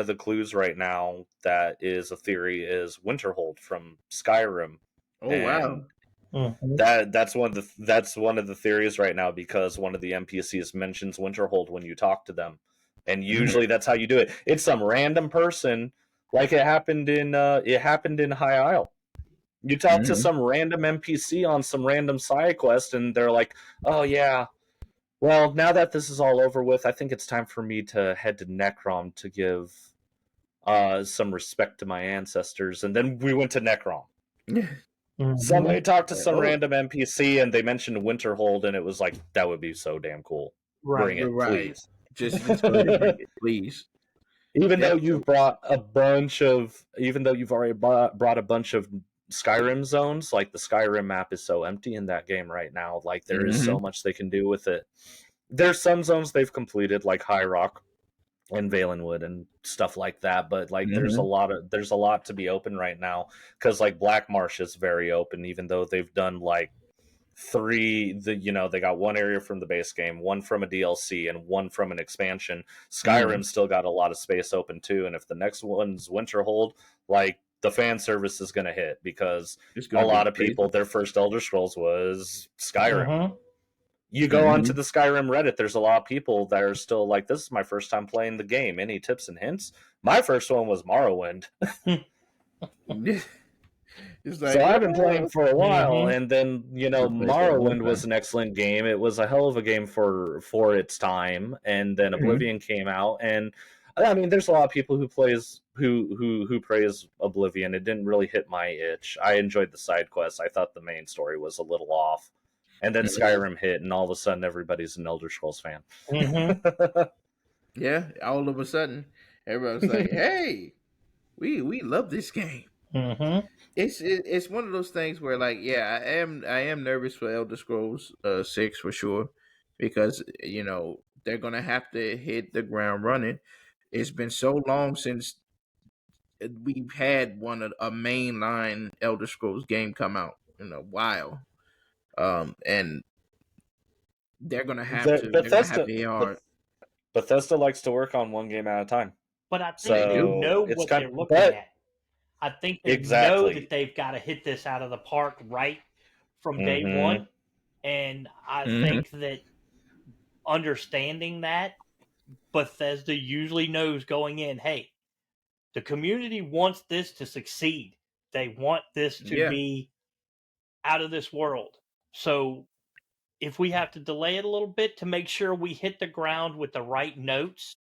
the clues right now that is a theory is Winterhold from Skyrim. Oh wow. And that's one of the theories right now, because one of the NPCs mentions Winterhold when you talk to them, and usually that's how you do it. It's some random person, like it happened in High Isle. You talk to some random NPC on some random side quest, and they're like, "Oh yeah, well, now that this is all over with, I think it's time for me to head to Necrom to give some respect to my ancestors." And then we went to Necrom. Somebody talked to some random NPC, and they mentioned Winterhold, and it was like, that would be so damn cool. Bring it, please. Just bring it, please. Even though you've brought a bunch of, even though you've already brought a bunch of Skyrim zones, like the Skyrim map is so empty in that game right now. Like there is so much they can do with it. There's some zones they've completed, like High Rock and Valenwood and stuff like that, but like there's a lot to be open right now, because like Black Marsh is very open, even though they've done like they got one area from the base game, one from a DLC, and one from an expansion. Skyrim still got a lot of space open too, and if the next one's Winterhold, like the fan service is going to hit, because a lot of people, their first Elder Scrolls was Skyrim. You go onto the Skyrim Reddit, there's a lot of people that are still like, this is my first time playing the game. Any tips and hints? My first one was Morrowind. Like, so I've been playing for a while, and then, Morrowind was an excellent game. It was a hell of a game for its time, and then Oblivion came out, and I mean, there's a lot of people who praise Oblivion. It didn't really hit my itch. I enjoyed the side quests. I thought the main story was a little off. And then Skyrim hit, and all of a sudden, everybody's an Elder Scrolls fan. Yeah, all of a sudden, everybody's like, "Hey, we love this game." It's one of those things where, like, yeah, I am nervous for Elder Scrolls 6 for sure, because they're gonna have to hit the ground running. It's been so long since we've had a mainline Elder Scrolls game come out in a while. And they're gonna have to. Bethesda, hit hard. Bethesda likes to work on one game at a time. But I think they know what they're looking at. I think they know that they've got to hit this out of the park right from day one. And I think that understanding that, Bethesda usually knows going in, hey, the community wants this to succeed. They want this to be out of this world. So if we have to delay it a little bit to make sure we hit the ground with the right notes,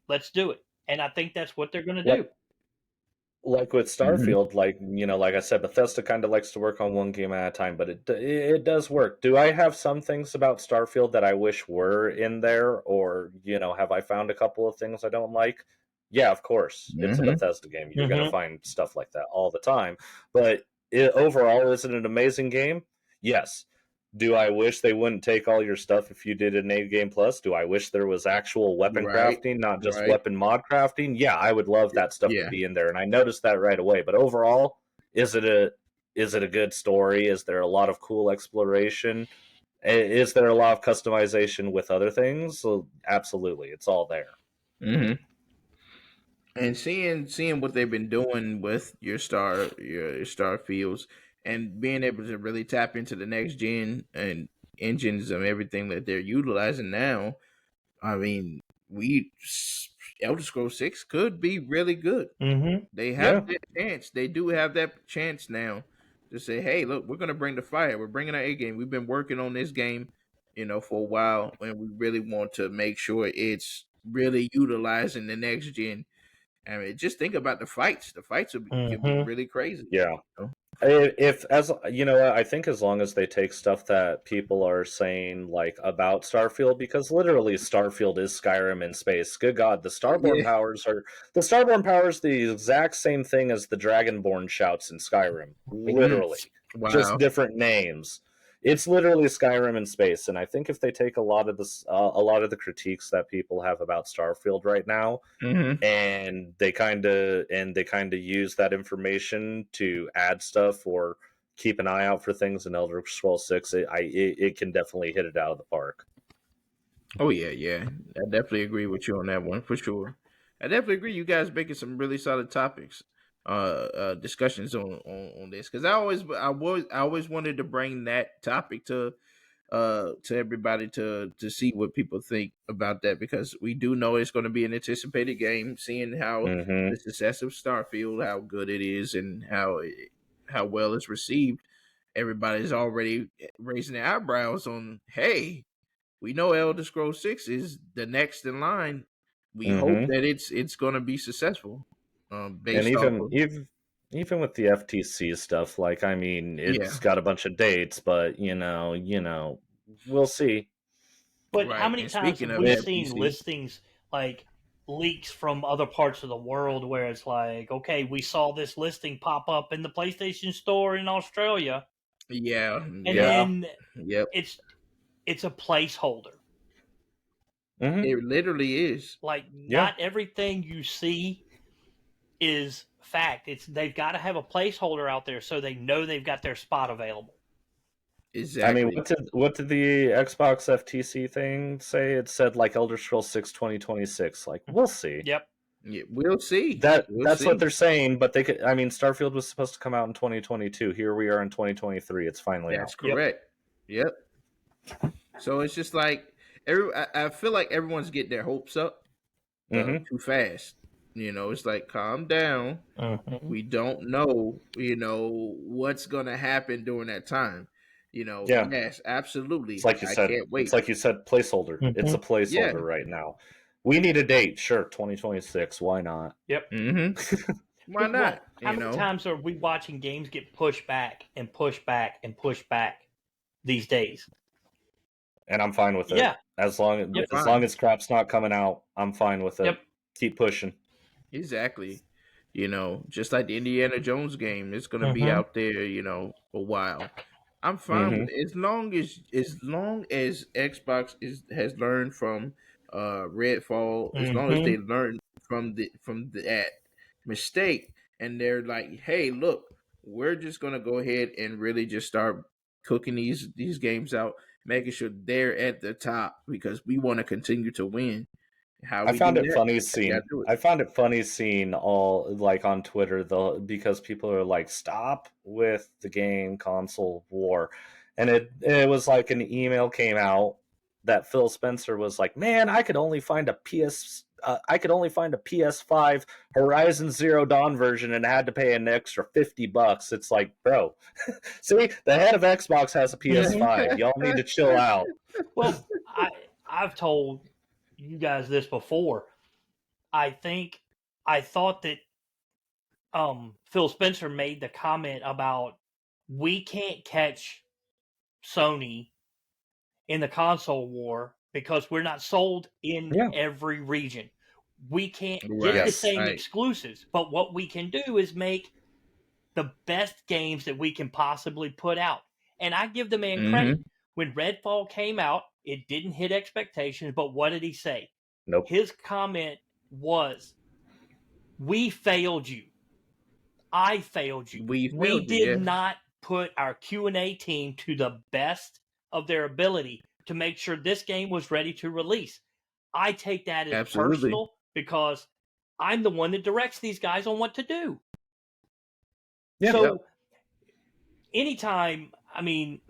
let's do it. And I think that's what they're going to do. Like with Starfield, like I said, Bethesda kind of likes to work on one game at a time, but it does work. Do I have some things about Starfield that I wish were in there, or have I found a couple of things I don't like? Yeah, of course. It's a Bethesda game. You're going to find stuff like that all the time. But overall, is it an amazing game? Yes. Do I wish they wouldn't take all your stuff if you did an 8-game plus? Do I wish there was actual weapon crafting, not just weapon mod crafting? Yeah, I would love that stuff to be in there, and I noticed that right away. But overall, is it a good story? Is there a lot of cool exploration? Is there a lot of customization with other things? So absolutely, it's all there. And seeing what they've been doing with your Starfields, and being able to really tap into the next gen and engines and everything that they're utilizing now, I mean, Elder Scrolls 6 could be really good. They have that chance. They do have that chance now to say, hey, look, we're going to bring the fire. We're bringing our A game. We've been working on this game, for a while, and we really want to make sure it's really utilizing the next gen. I mean, just think about the fights. The fights could be really crazy. Yeah. I think as long as they take stuff that people are saying like about Starfield, because literally Starfield is Skyrim in space. Good God, the Starborn powers are the exact same thing as the Dragonborn shouts in Skyrim. Literally, just different names. it's literally Skyrim in space. And I think if they take a lot of the critiques that people have about Starfield right now, Mm-hmm. and they kind of use that information to add stuff or keep an eye out for things in Elder Scrolls 6, it can definitely hit it out of the park. Oh yeah. I definitely agree with you on that one for sure. I definitely agree. You guys making some really solid topics, discussions on this because I always wanted to bring that topic to everybody to see what people think about that because we do know it's going to be an anticipated game. Seeing how Mm-hmm. the success of Starfield, how good it is, and how well it's received, everybody's already raising their eyebrows on. Hey, we know Elder Scrolls 6 is the next in line. We hope Mm-hmm. that it's going to be successful, And based off of even with the FTC stuff, like, I mean, yeah, it's got a bunch of dates, but we'll see. But how right. many And times speaking have of we seen FTC, listings like leaks from other parts of the world where it's like, okay, we saw this listing pop up in the PlayStation Store in Australia, yeah, and yeah, then yep, it's a placeholder. Mm-hmm. it literally is. Like Yeah. not everything you see is fact. They've got to have a placeholder out there so they know they've got their spot available. I mean, Exactly. what did the Xbox FTC thing say? It said like Elder Scrolls 6 2026. Like, we'll see. Yep. Yeah, we'll see. We'll That's what see. they're saying, but they could. I mean, Starfield was supposed to come out in 2022. Here we are in 2023. It's finally That's out. Yep. correct. Yep. So it's just like I feel like everyone's getting their hopes up Mm-hmm. too fast. It's like calm down. Mm-hmm. We don't know, what's gonna happen during that time. Yeah. Yes, absolutely. It's like you I said. can't It's wait. like you said. Placeholder. It's a Mm-hmm. Yeah. placeholder right now. We need a date. Sure, 2026. Why not? Yep. Mm-hmm. Why not? How many times are we watching games get pushed back and pushed back and pushed back these days? And I'm fine with it. Yeah. As long Yep. as crap's not coming out, I'm fine with it. Yep. Keep pushing. Exactly. Just like the Indiana Jones game, it's gonna be Mm-hmm. out there, a while. I'm fine with it. As long as Xbox has learned from Redfall, as long as Mm-hmm. they learn from that mistake and they're like, hey, look, we're just gonna go ahead and really just start cooking these games out, making sure they're at the top because we want to continue to win. How I we do found it that? funny We gotta seeing do it. I found it funny seeing all like on Twitter because people are like, stop with the game console war. And it was like an email came out that Phil Spencer was like, man, I could only find a PS5 Horizon Zero Dawn version and I had to pay an extra $50. It's like, bro, see, the head of Xbox has a PS5. Y'all need to chill out. Well, I've told you guys this before. I thought that Phil Spencer made the comment about we can't catch Sony in the console war because we're not sold in Yeah. every region. We can't Right, get the same right. exclusives, but what we can do is make the best games that we can possibly put out. And I give the man credit. When Redfall came out, it didn't hit expectations, but what did he say? Nope. His comment was, we failed you. I failed you. We We failed you, did yeah. not put our Q&A team to the best of their ability to make sure this game was ready to release. I take that as Absolutely. personal because I'm the one that directs these guys on what to do. Yeah. So anytime, I mean,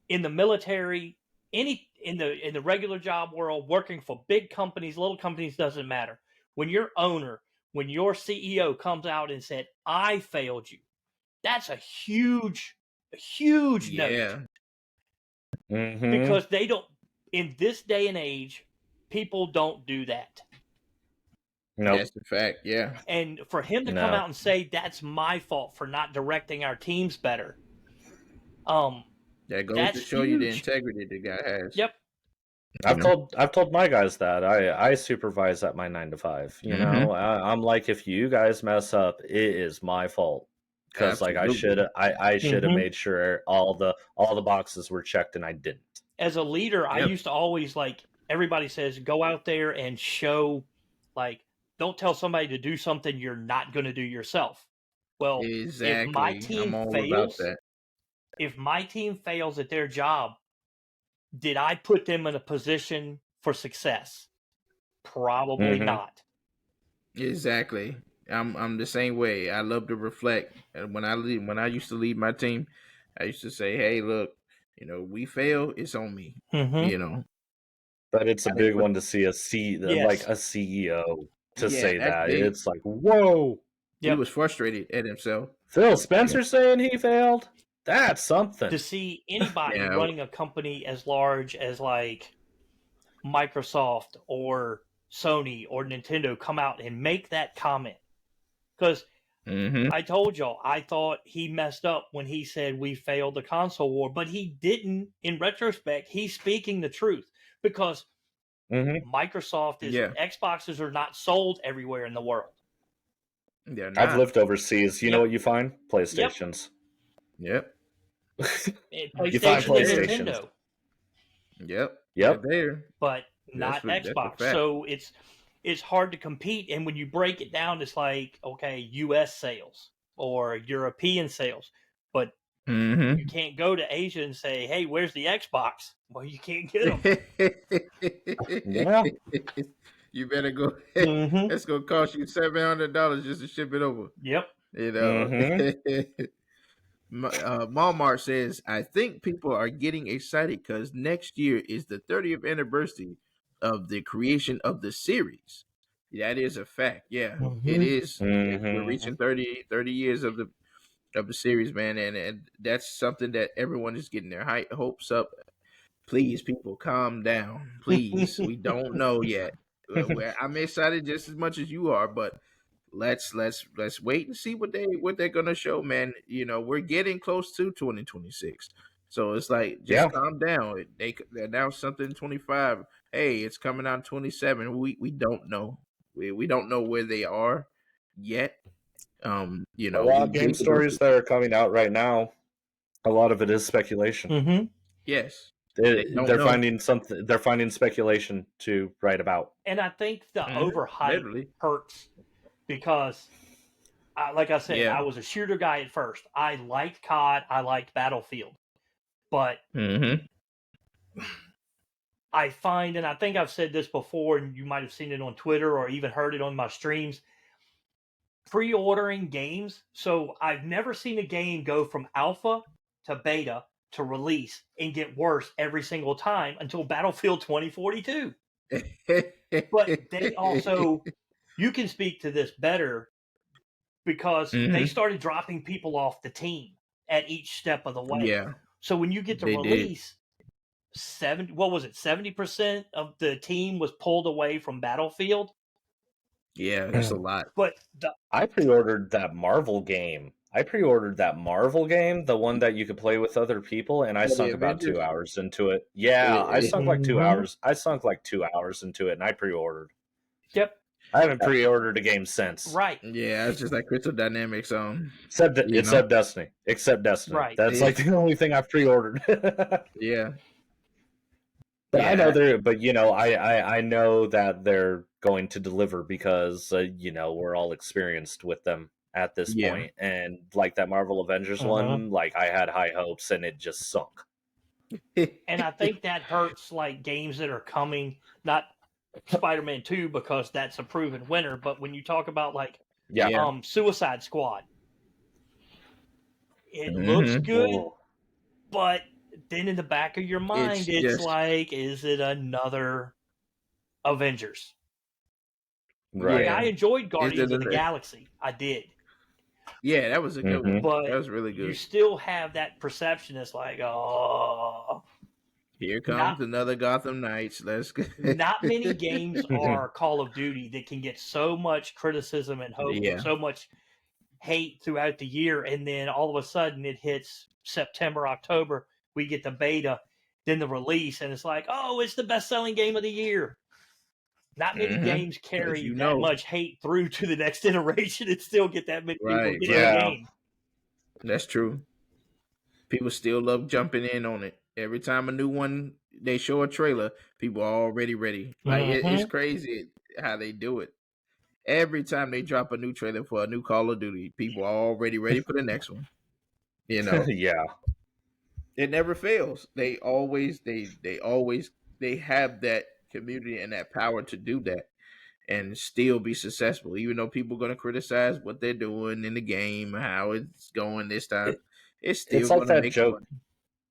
in the military, in the regular job world, working for big companies, little companies, doesn't matter. When your owner, when your CEO comes out and said, I failed you, that's a huge note. Yeah. Mm-hmm. Because they don't, in this day and age, people don't do that. Nope. That's the fact, yeah. And for him to come No. out and say that's my fault for not directing our teams better, That goes that's to show you the huge. integrity the guy has. Yep. I've told my guys that I supervise at my 9 to 5. You know, I'm like, if you guys mess up, it is my fault. because like I Absolutely. should have Mhm. made sure all the boxes were checked, and I didn't. As a leader, I Yep. used to always like everybody says go out there and show like don't tell somebody to do something you're not going to do yourself. Well, if my Exactly. I'm team all about fails, that. if my team fails at their job, did I put them in a position for success? Probably Mm-hmm. not. Exactly. I'm the same way. I love to reflect. And when I used to lead my team, I used to say, "Hey, look, we fail, it's on me." Mm-hmm. You know. But it's a I didn't big put one to see like Yes. a CEO to Yeah, say that's that. big. It's like, whoa, He Yep. was frustrated at himself. Phil Spencer saying he failed? That's something. To see anybody Yeah. running a company as large as like Microsoft or Sony or Nintendo come out and make that comment. Because Mm-hmm. I told y'all, I thought he messed up when he said we failed the console war, but he didn't. In retrospect, he's speaking the truth because Mm-hmm. Microsoft is Yeah. Xboxes are not sold everywhere in the world. They're I've not. lived overseas. You know Yep. what you find? PlayStations. Yep. You find PlayStation and PlayStations. Nintendo, Yep. Yep. They're there. but not That's a Xbox. fact. So it's hard to compete. And when you break it down, it's like okay, U.S. sales or European sales, but Mm-hmm. you can't go to Asia and say, "Hey, where's the Xbox?" Well, you can't get them. Yeah. You better go. Mm-hmm. It's gonna cost you $700 just to ship it over. Yep. You know. Mm-hmm. Walmart says, "I think people are getting excited because next year is the 30th anniversary of the creation of the series." That is a fact. Yeah, it Mm-hmm. is. We're Mm-hmm. reaching 30 years of the series, man, and that's something that everyone is getting their hopes up. Please, people, calm down. Please, we don't know yet. I'm excited just as much as you are, but let's wait and see what they're gonna show, man. We're getting close to 2026, so it's like just Yeah. calm down. They announced something in 25. Hey, it's coming out in 27. We don't know. We don't know where they are yet. A lot of game People do. stories that are coming out right now, a lot of it is speculation. Mm-hmm. Yes, they don't They're know. finding something. They're finding speculation to write about. And I think the overhype Literally, hurts because, like I said, yeah. I was a shooter guy at first. I liked COD, I liked Battlefield, but Mm-hmm. I find, and I think I've said this before, and you might have seen it on Twitter or even heard it on my streams. Pre-ordering games, so I've never seen a game go from alpha to beta to release and get worse every single time until Battlefield 2042. But they also, you can speak to this better because they Mm-hmm. started dropping people off the team at each step of the way. Yeah, So when you get to they did. release, 70% of the team was pulled away from Battlefield. Yeah, that's a lot. But I pre-ordered that Marvel game. The one that you could play with other people, and I Oh, the sunk about 2 Avengers. hours into it. Yeah, I sunk like 2 Mhm. hours. I sunk like 2 hours into it, and I pre-ordered. yep, I haven't pre-ordered a game since. right, Yeah, it's just like Crystal Dynamics. Except You know, except Destiny. Except Destiny. right. That's Yeah. like the only thing I've pre-ordered. yeah, But I know yeah, they're. But I know that they're going to deliver because we're all experienced with them at this yeah. point. And like that Marvel Avengers one, like I had high hopes and it just sunk. And I think that hurts like games that are coming, not Spider-Man 2 because that's a proven winner, but when you talk about like Yeah. Suicide Squad, it looks Mm-hmm. good, Ooh. but then in the back of your mind, it's just like, is it another Avengers? Like, yeah. I enjoyed Is Guardians it of the Galaxy. I did. Yeah, that was a good one. But That was really you good. still have that perception. It's like, oh, Here not comes another Gotham Knights. Let's go. not many games are Call of Duty that can get so much criticism and hope and Yeah. so much hate throughout the year, and then all of a sudden it hits September, October, we get the beta, then the release, and it's like, oh, it's the best-selling game of the year. Not many Mm-hmm. games carry you that know. much hate through to the next iteration and still get that many people Right, getting right. the Yeah. game. That's true. People still love jumping in on it. Every time a new one they show a trailer, people are already ready. Like it's Mm-hmm. crazy how they do it. Every time they drop a new trailer for a new Call of Duty, people are already ready for the next one. You know, Yeah. it never fails. They have that community and that power to do that and still be successful, even though people are going to criticize what they're doing in the game, how it's going this time. It's still It's like going to that make joke. money.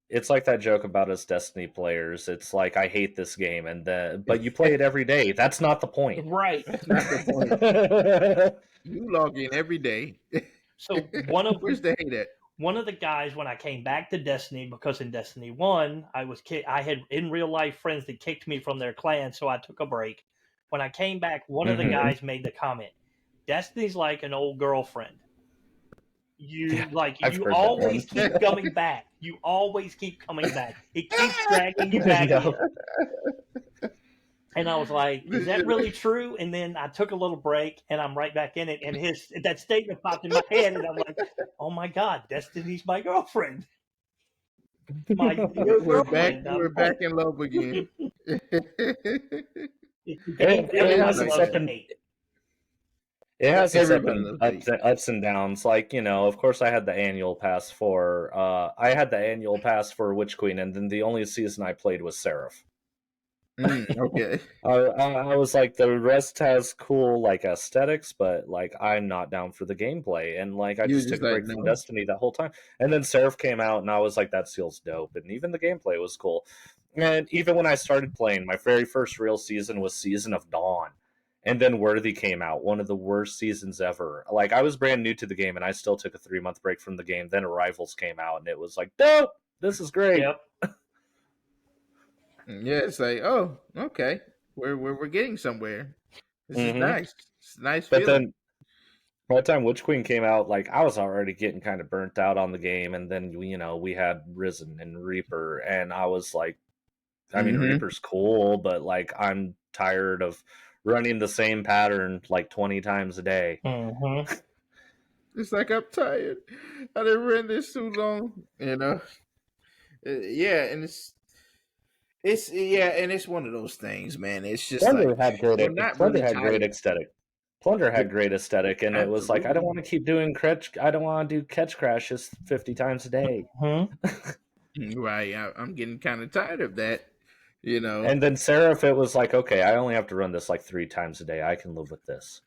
It's like that joke about us Destiny players. It's like I hate this game, but you play it every day. That's not the point. Right. That's not the point. You log in every day. So one of Where's the hate at? one of the guys when I came back to Destiny, because in Destiny 1 I had in real life friends that kicked me from their clan, so I took a break. When I came back, one of the Mhm. guys made the comment, Destiny's like an old girlfriend. Yeah, I've You heard that one. always keep coming back. You always keep coming back. It keeps dragging you back Yeah. in. And I was like, is that really true? And then I took a little break and I'm right back in it. And that statement popped in my head and I'm like, oh my God, Destiny's my girlfriend. My dear We're back. girlfriend. We're back in love again. It's a game It has everybody its loves up to and hate. it has its Everybody loves hate. ups and downs. Like, of course I had the annual pass for Witch Queen, and then the only season I played was Seraph. Okay. I was like, the rest has cool like aesthetics, but like I'm not down for the gameplay, and like I You were just just took a like, break from no. Destiny that whole time. And then Seraph came out, and I was like, that feels dope, and even the gameplay was cool. And even when I started playing, my very first real season was Season of Dawn, and then Worthy came out, one of the worst seasons ever. Like I was brand new to the game, and I still took a 3-month break from the game. Then Arrivals came out, and it was like, dope, this is great. Yep. Yeah, it's like, oh, okay. We're getting somewhere. This is Mm-hmm. nice. It's a nice But feeling. then by the time Witch Queen came out, like I was already getting kind of burnt out on the game, and then we had Risen and Reaper, and I was like, I mean, Mm-hmm. Reaper's cool, but like I'm tired of running the same pattern like 20 times a day. Mm-hmm. It's like I'm tired. I didn't run this too long. Yeah, and it's one of those things, man. It's just Plunder like had we're not Plunder really had great tired. aesthetic. Plunder had great aesthetic, and it was like I don't Absolutely. want to keep doing I don't want to do catch crashes 50 times a day. Right. I'm getting kind of tired of that. You know. And then Seraph, it was like, okay, I only have to run this like 3 times a day. I can live with this.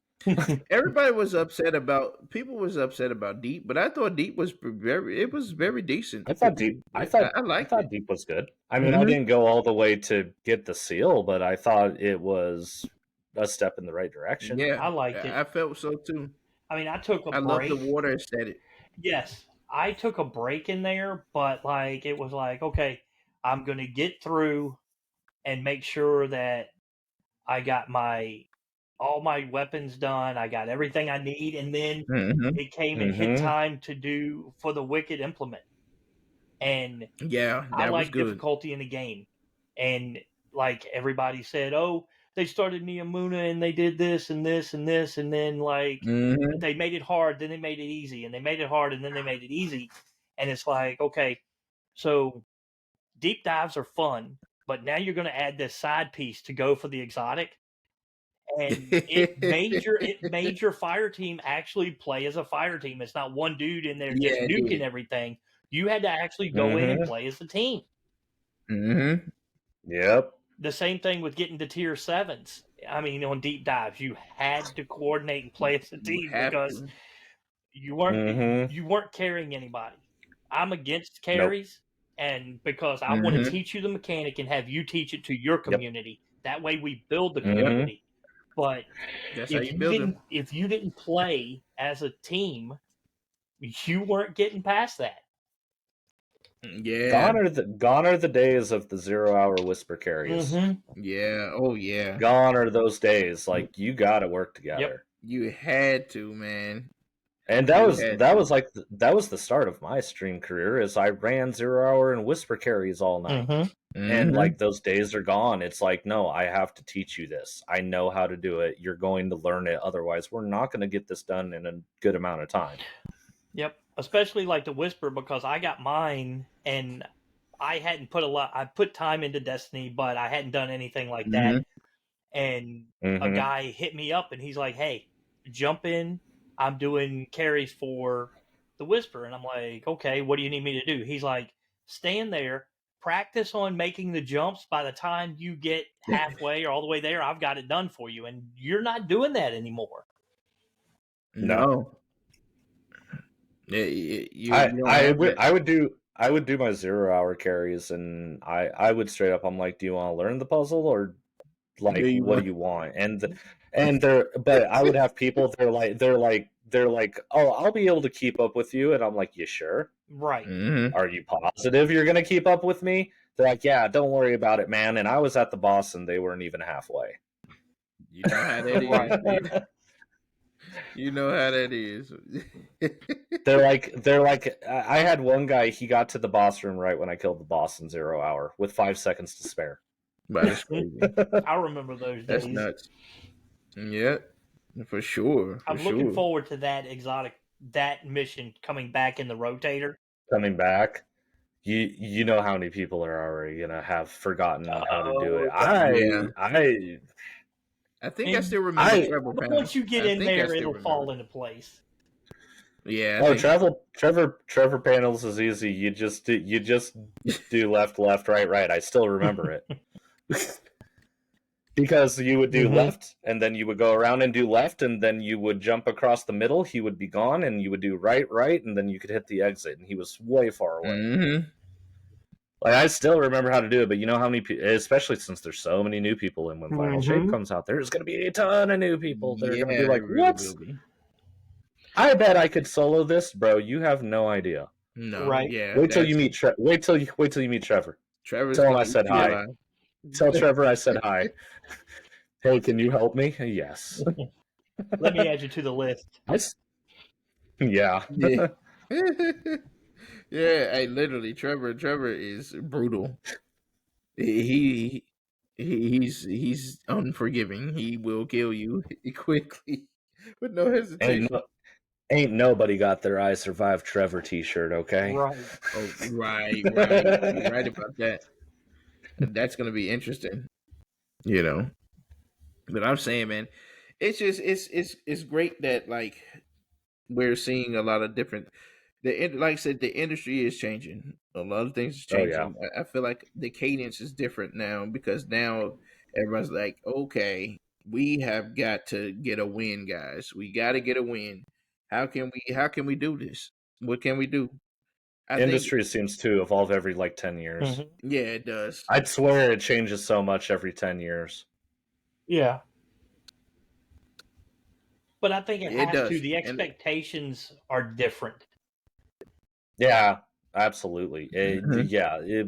Everybody was upset about people was upset about Deep, but I thought Deep was very decent. I thought Deep. I I liked thought it. Deep was good. I mean, I Mm-hmm. didn't go all the way to get the seal, but I thought it was a step in the right direction. Yeah, I liked it. I felt so too. I mean, I took a I love the break. water aesthetic. Yes, I took a break in there, but like it was like, okay, I'm going to get through and make sure that I got all my weapons done. I got everything I need, and then Mm-hmm. it came and hit Mm-hmm. time to do for the Wicked implement. And Yeah, I that was like good. difficulty in the game, and like everybody said, oh, they started Neomuna and they did this and this and this, and then like Mm-hmm. they made it hard, then they made it easy, and they made it hard, and then they made it easy, and it's like, okay, so deep dives are fun, but now you're going to add this side piece to go for the exotic, and it made your fire team actually play as a fire team. It's not one dude in there just Yeah, it nuking did. everything. You had to actually go in and Mm-hmm. play as a team. Mm-hmm. Yep. The same thing with getting to tier 7s. I mean, on deep dives, you had to coordinate and play as a You team have because to. Mm-hmm. you weren't carrying anybody. I'm against Nope. carries, and because I want to Mm-hmm. teach you the mechanic and have you teach it to your Yep. community. That way, we build the Yep. community. But That's how you build them. if you didn't play as a team, you weren't getting past that. Yeah. Gone are the days of the 0-hour whisper carries. Mm-hmm. Yeah. Oh yeah. Gone are those days. Like you got to work together. Yep. You had to, man. And You had to. that was the start of my stream career. Is I ran 0-hour and whisper carries all night. Mm-hmm. And Mm-hmm. like those days are gone. It's like, no, I have to teach you this. I know how to do it. You're going to learn it. Otherwise, we're not going to get this done in a good amount of time. Yep. especially like the Whisper, because I got mine and I hadn't put a lot. I put time into Destiny, but I hadn't done anything like that. Mm-hmm. And a Mm-hmm. guy hit me up and he's like, "Hey, jump in. I'm doing carries for the Whisper." And I'm like, "Okay, what do you need me to do?" He's like, "Stand there, practice on making the jumps. By the time you get halfway or all the way there, I've got it done for you." And you're not doing that anymore. No. No. You don't have that. I would do my 0 hour carries, and I would straight up, I'm like, do you want to learn the puzzle, or Do like you what do want? you want? And they're, but I would have people, they're like, oh, I'll be able to keep up with you, and I'm like, you sure? Right. Mm-hmm. Are you positive you're gonna keep up with me? They're like, yeah, don't worry about it, man. And I was at the boss, and they weren't even halfway. You know how that Right. is. You know how that is. They're like, I had one guy, he got to the boss room right when I killed the boss in 0 hour with 5 seconds to spare. But it's crazy. I remember those That's days. nuts. Yeah, for sure. For I'm looking sure. forward to that mission coming back in the rotator. Coming back, you know how many people are already gonna have forgotten how to do it. Oh, Yeah. I I think I and still remember I travel but once panels. you get I in think I there, still it'll remember. fall into place. Yeah, I Oh, think. Trevor panels is easy. You just do left, left, right, right. I still remember it. Because you would do Mm-hmm. left, and then you would go around and do left, and then you would jump across the middle. He would be gone, and you would do right, right, and then you could hit the exit, and he was way far away. Mm-hmm. Like, I still remember how to do it, but you know how many people, especially since there's so many new people, and when Final Shape comes out, there's going to be a ton of new people. They're going to be Yeah, it like, really "What? will be. I bet I could solo this, bro. You have no idea." No, Right. yeah, Wait till you that's meet wait till you meet Trevor. Trevor's Tell him gonna I eat said you hi. alive. Tell Trevor I said hi. Hey, can you help me? Yes. Let me add you to the list. Yeah. Yeah. Yeah, hey, literally, Trevor is brutal. He, he's unforgiving. He will kill you quickly with no ain't hesitation. no, ain't nobody got their "I survived Trevor" T-shirt, okay? Right. Oh, right. You're right about that. And that's gonna be interesting, you know. But I'm saying, man, it's just it's great that like we're seeing a lot of different. Like I said, the industry is changing. A lot of things is Oh yeah. changing. I feel like the cadence is different now because now everyone's like, okay, we have got to get a win, guys. We got to get a win. How can we do this? What can we do? I think Industry seems to evolve every like 10 years. Mm-hmm. yeah, it does. I'd swear it changes so much every 10 years. Yeah. But I think it It has to. does. The And expectations are different. Yeah, absolutely. mhm.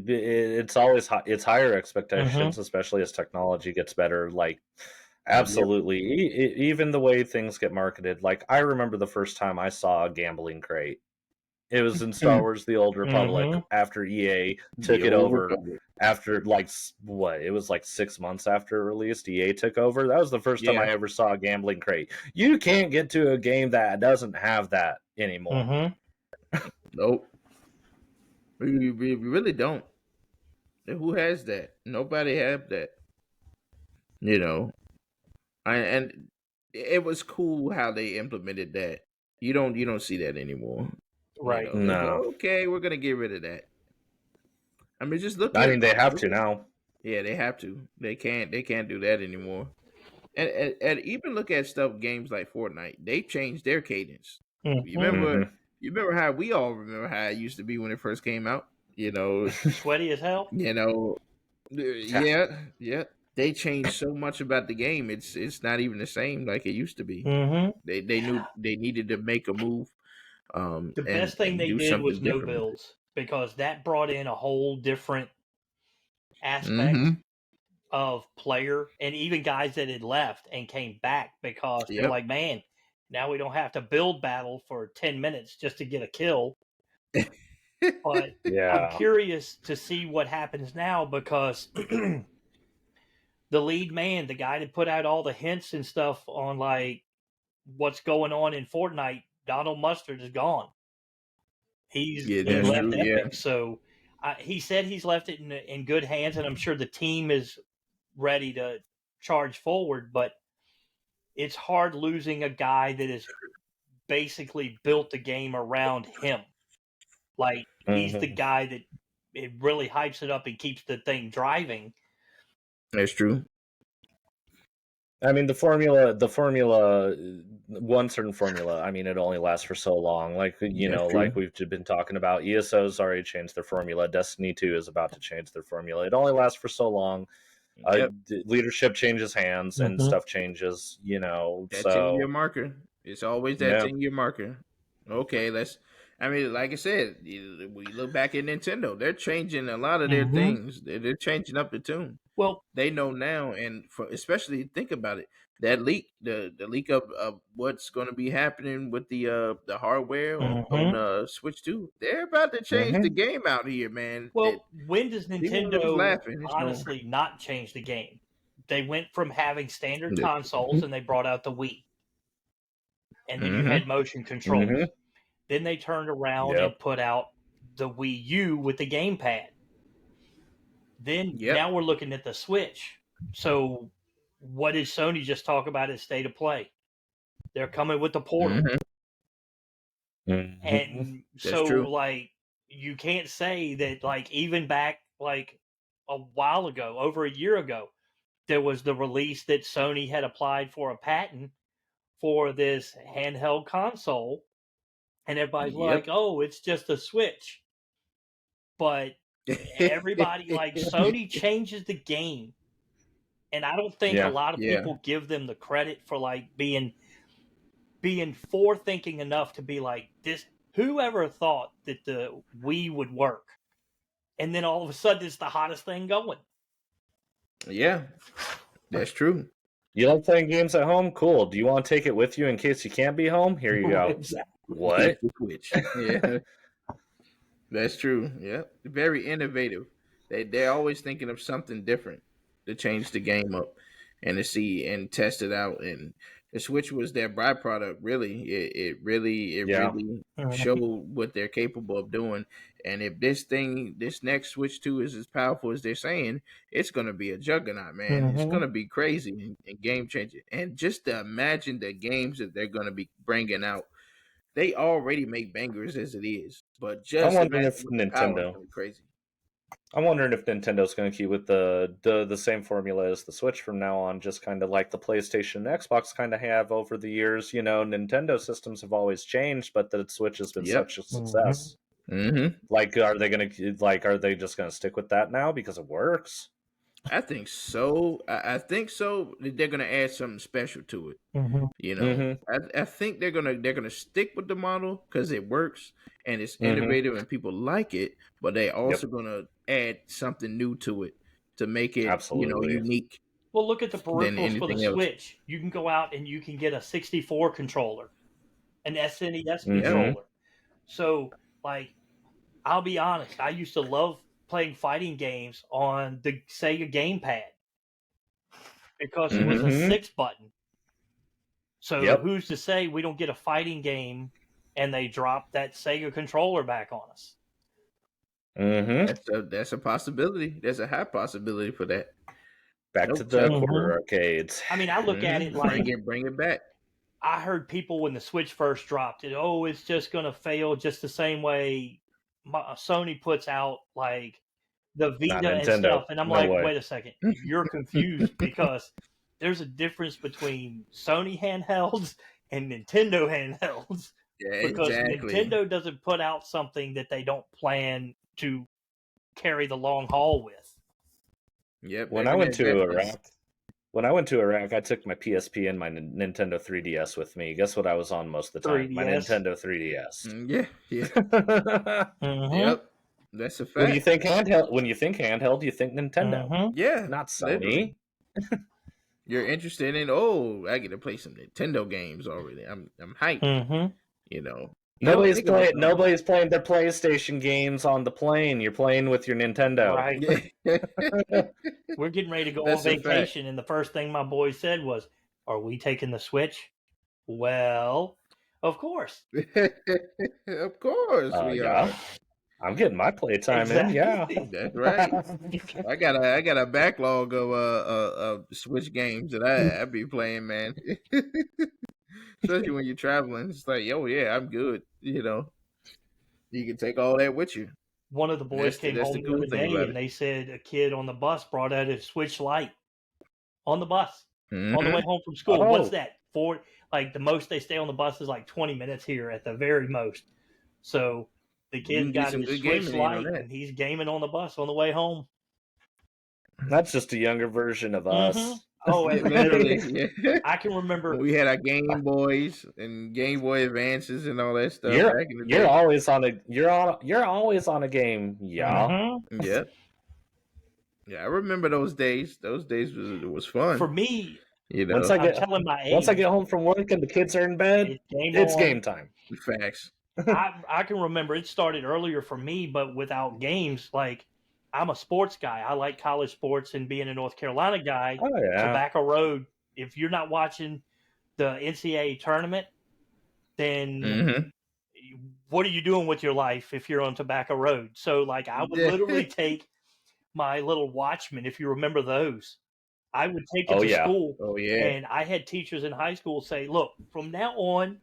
It's always it's higher Mm-hmm. expectations, especially as technology gets better. Like, Yep. absolutely. Even the way things get marketed. Like, I remember the first time I saw a gambling crate. It was in Star Wars: The Old Republic Mm-hmm. after EA The took it old over. republic. After like what? It was like 6 months after it released. EA took over. That was the first time Yeah. I ever saw a gambling crate. You can't get to a game that doesn't have that anymore. Mm-hmm. Nope. We really don't. Who has that? Nobody have that. You know. And it was cool how they implemented that. You don't see that anymore. You Right. know, they No, go, okay, we're gonna get rid of that. I mean, just look I at mean they have to now. yeah, they have to. They can't do that anymore. And even look at stuff games like Fortnite. They changed their cadence. Mm-hmm. Hmm. You remember how we all remember how it used to be when it first came out. Sweaty as hell. You know, Yeah, yeah, yeah. They changed so much about the game. It's not even the same like it used to be. Mm-hmm. They knew they needed to make a move, The best thing and they do did was something no different with it. builds because that brought in a whole different aspect Mm-hmm. of player and even guys that had left and came back because they're Yep. like, man, now we don't have to build battle for 10 minutes just to get a kill. But I'm yeah. curious to see what happens now because the lead man, the guy that put out all the hints and stuff on like what's going on in Fortnite, Donald Mustard is gone. He that's left true. Yeah, Epic, so he said he's left it in good hands, and I'm sure the team is ready to charge forward. But it's hard losing a guy that has basically built the game around him. Like he's the guy that it really hypes it up and keeps the thing driving. that's true. I mean, one certain formula, I mean, it only lasts for so long. Like, you That's know, true. like we've been talking about, ESO's already changed their formula. Destiny 2 is about to change their formula. It only lasts for so long. Yep, Leadership changes hands and stuff changes, you know, that 10-year so, marker. It's always that yeah. 10-year marker. Okay, let's. I mean, like I said, we look back at Nintendo. They're changing a lot of their things. They're changing up the tune. Well, They know now, and for especially think about it. That leak, the leak of what's going to be happening with the hardware on Switch 2. They're about to change the game out here, man. well, when does People was Nintendo laughing. It's no. honestly not change the game? They went from having standard consoles and they brought out the Wii. And then you had motion controls. Then they turned around and put out the Wii U with the gamepad. Then now we're looking at the Switch. So what did Sony just talk about as state of play? They're coming with the Portal. And so like you can't say that like even back like a while ago, over a year ago, there was the release that Sony had applied for a patent for this handheld console, and everybody's like, "Oh, it's just a Switch." But everybody like Sony changes the game, and I don't think a lot of people give them the credit for like being forethinking enough to be like this. Whoever thought that the Wii would work, and then all of a sudden it's the hottest thing going. Yeah, that's true. You like playing games at home? Cool. Do you want to take it with you in case you can't be home? Here you go. Exactly. What? Switch. Yeah, that's true. Yeah, very innovative. They're always thinking of something different to change the game up and to see and test it out. And the Switch was their byproduct. Really, it really showed what they're capable of doing. And if this next Switch 2 is as powerful as they're saying, it's going to be a juggernaut, man. It's going to be crazy and game changing. And just to imagine the games that they're going to be bringing out. They already make bangers as it is, but just I'm wondering if Nintendo. Crazy. I'm wondering if Nintendo's going to keep with the same formula as the Switch from now on, just kind of like the PlayStation and Xbox kind of have over the years. You know, Nintendo systems have always changed, but the Switch has been such a success. Like, are they just going to stick with that now because it works? I think so. I think so. They're gonna add something special to it. You know, I think they're gonna stick with the model because it works and it's innovative and people like it. But they also gonna add something new to it to make it unique. Well, look at the peripherals for the Switch. You can go out and you can get a 64 controller, an SNES controller. So, like, I'll be honest. I used to love playing fighting games on the Sega gamepad because it was a 6-button. So who's to say we don't get a fighting game and they drop that Sega controller back on us? That's a possibility. There's a high possibility for that. Back to the quarter arcades. I mean, I look at it like bring it back. I heard people when the Switch first dropped it. Oh, it's just going to fail just the same way Sony puts out like the Vita and stuff, and I'm like, wait a second, you're confused because there's a difference between Sony handhelds and Nintendo handhelds. Yeah, because Nintendo doesn't put out something that they don't plan to carry the long haul with. Yep. When I went to Iraq, I took my PSP and my Nintendo 3DS with me. Guess what I was on most of the time? 3DS. My Nintendo 3DS. Yeah. Yep. That's a fact. When you think handheld, you think Nintendo. Yeah. Not Sony. You're interested in, I get to play some Nintendo games already. I'm hyped. You know. Nobody's playing their PlayStation games on the plane. You're playing with your Nintendo. Right. We're getting ready to go on vacation, and the first thing my boy said was, "Are we taking the Switch?" Well, Of course. Of course we Yeah, are. I'm getting my playtime in. Yeah. Exactly. That's right. I got a backlog of Switch games that I be playing, man. Especially when you're traveling, it's like, yo, yeah, I'm good. You can take all that with you. One of the boys That's the, came that's the home the cool other thing day about and it. they said a kid on the bus brought out a Switch Lite on the bus on the way Hmm. home from school. What's Oh, that? Like the most they stay on the bus is like 20 minutes here at the very most. So the You kid's can get got some his good Switch gaming in on Lite that. and he's gaming on the bus on the way home. that's just a younger version of Mm-hmm. us. Oh, Yeah, every bit. literally, yeah. I can When remember. we had our Game Boys and Game Boy Advances and all that stuff You're back in the you're day. always on a you're always on a game. Yeah. Mm-hmm. Yeah, yeah, I remember those days. Those days was For fun. me, You Once know, I I'm get telling my once I age. get home from work and the kids are in bed, It's game it's on. game time. facts. I can remember it started earlier for me, but without games, like I'm a sports guy. I like college sports, and being a North Carolina guy, Oh yeah. Tobacco Road. If you're not watching the NCAA tournament, then Hmm. what are you doing with your life if you're on Tobacco Road? So, like, I would literally take my little Watchman, if you remember those. I would take it Oh to yeah. school, Oh yeah, and I had teachers in high school say, "Look, from now on,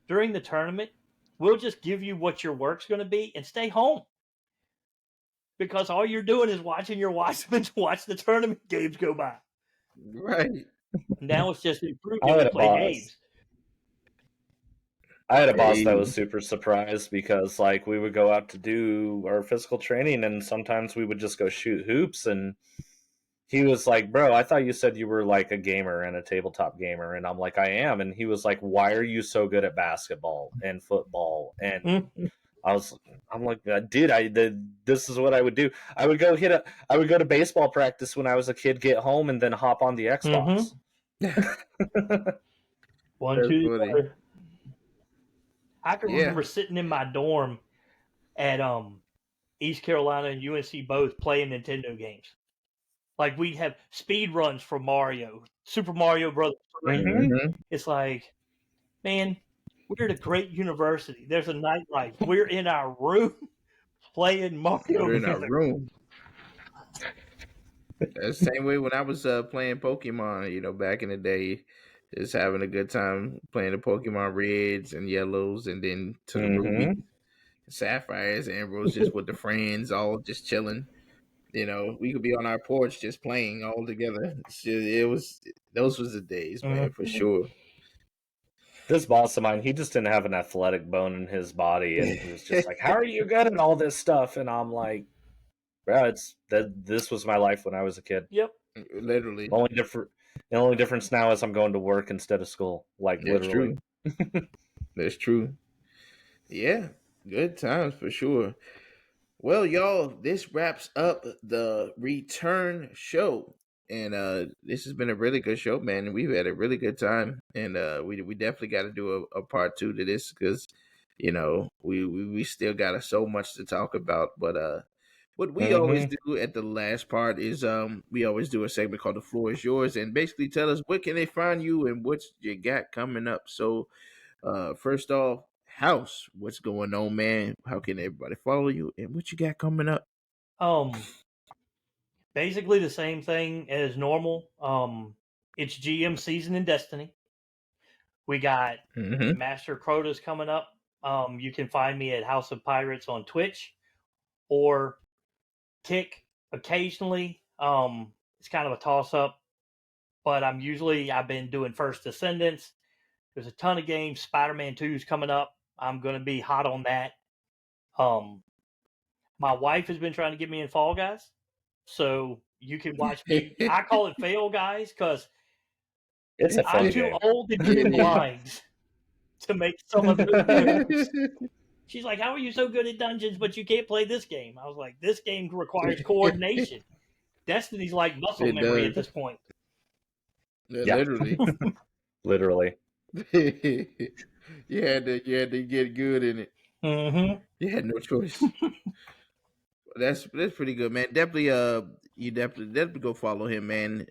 during the tournament, we'll just give you what your work's going to be and stay home because all you're doing is watching your Watchmen watch the tournament games go by. right. Now it's just improved I and we had a play boss. games." I had a boss that Hey. was super surprised because like we would go out to do our physical training and sometimes we would just go shoot hoops and he was like, "Bro, I thought you said you were like a gamer and a tabletop gamer." And I'm like, "I am." And he was like, "Why are you so good at basketball and football?" And Mm-hmm. I'm like, "Dude, this is what I would do. I would go to baseball practice when I was a kid, get home and then hop on the Xbox." One, That's two, the funny. other. I can Yeah. remember sitting in my dorm at East Carolina and UNC both playing Nintendo games. Like we'd have speed runs for Mario, Super Mario Brothers 3. Mhm. Hmm. It's like, man, we're at a great university. There's a nightlife. We're in our room playing Mario We're in our together. room. That's the same way when I was playing Pokemon. Back in the day, just having a good time playing the Pokemon Reds and Yellows, and then to the Ruby, Mhm. Sapphires, and Emeralds, just with the friends, all just chilling. We could be on our porch just playing all together. It was those was the days, man, for Mhm. sure. This boss of mine, he just didn't have an athletic bone in his body, and he was just like, "How are you good at all this stuff?" And I'm like, "Bro, it's that. This was my life when I was a kid. Yep. The Literally, only different, the only difference now is I'm going to work instead of school. Like that's literally. true. That's true. Yeah, good times for sure. Well, y'all, this wraps up the return show. And this has been a really good show, man. We've had a really good time. And we definitely got to do a part two to this because, we still got so much to talk about. But what we always Mm-hmm. do at the last part is we always do a segment called The Floor is Yours and basically tell us what can they find you and what you got coming up. So first off, House, what's going on, man? How can everybody follow you and what you got coming up? Basically the same thing as normal. It's GM season in Destiny. We got Mm-hmm. Master Crota's coming up. You can find me at House of Pirates on Twitch or Kick occasionally. It's kind of a toss up, but I've been doing first Descendants. There's a ton of games. Spider-Man 2 is coming up. I'm going to be hot on that. Um, my wife has been trying to get me in Fall Guys, so you can watch me. I call it Fail Guys because It's a I'm fun too game. old to do It the is. blinds to make some of those moves. She's like, "How are you so good at dungeons, but you can't play this game?" I was like, "This game requires coordination. Destiny's like muscle It memory at does. this point." Yeah, Yeah, literally. literally. You had to get good in it. Mm-hmm. You had no choice. That's pretty good, man. Definitely you definitely go follow him, man.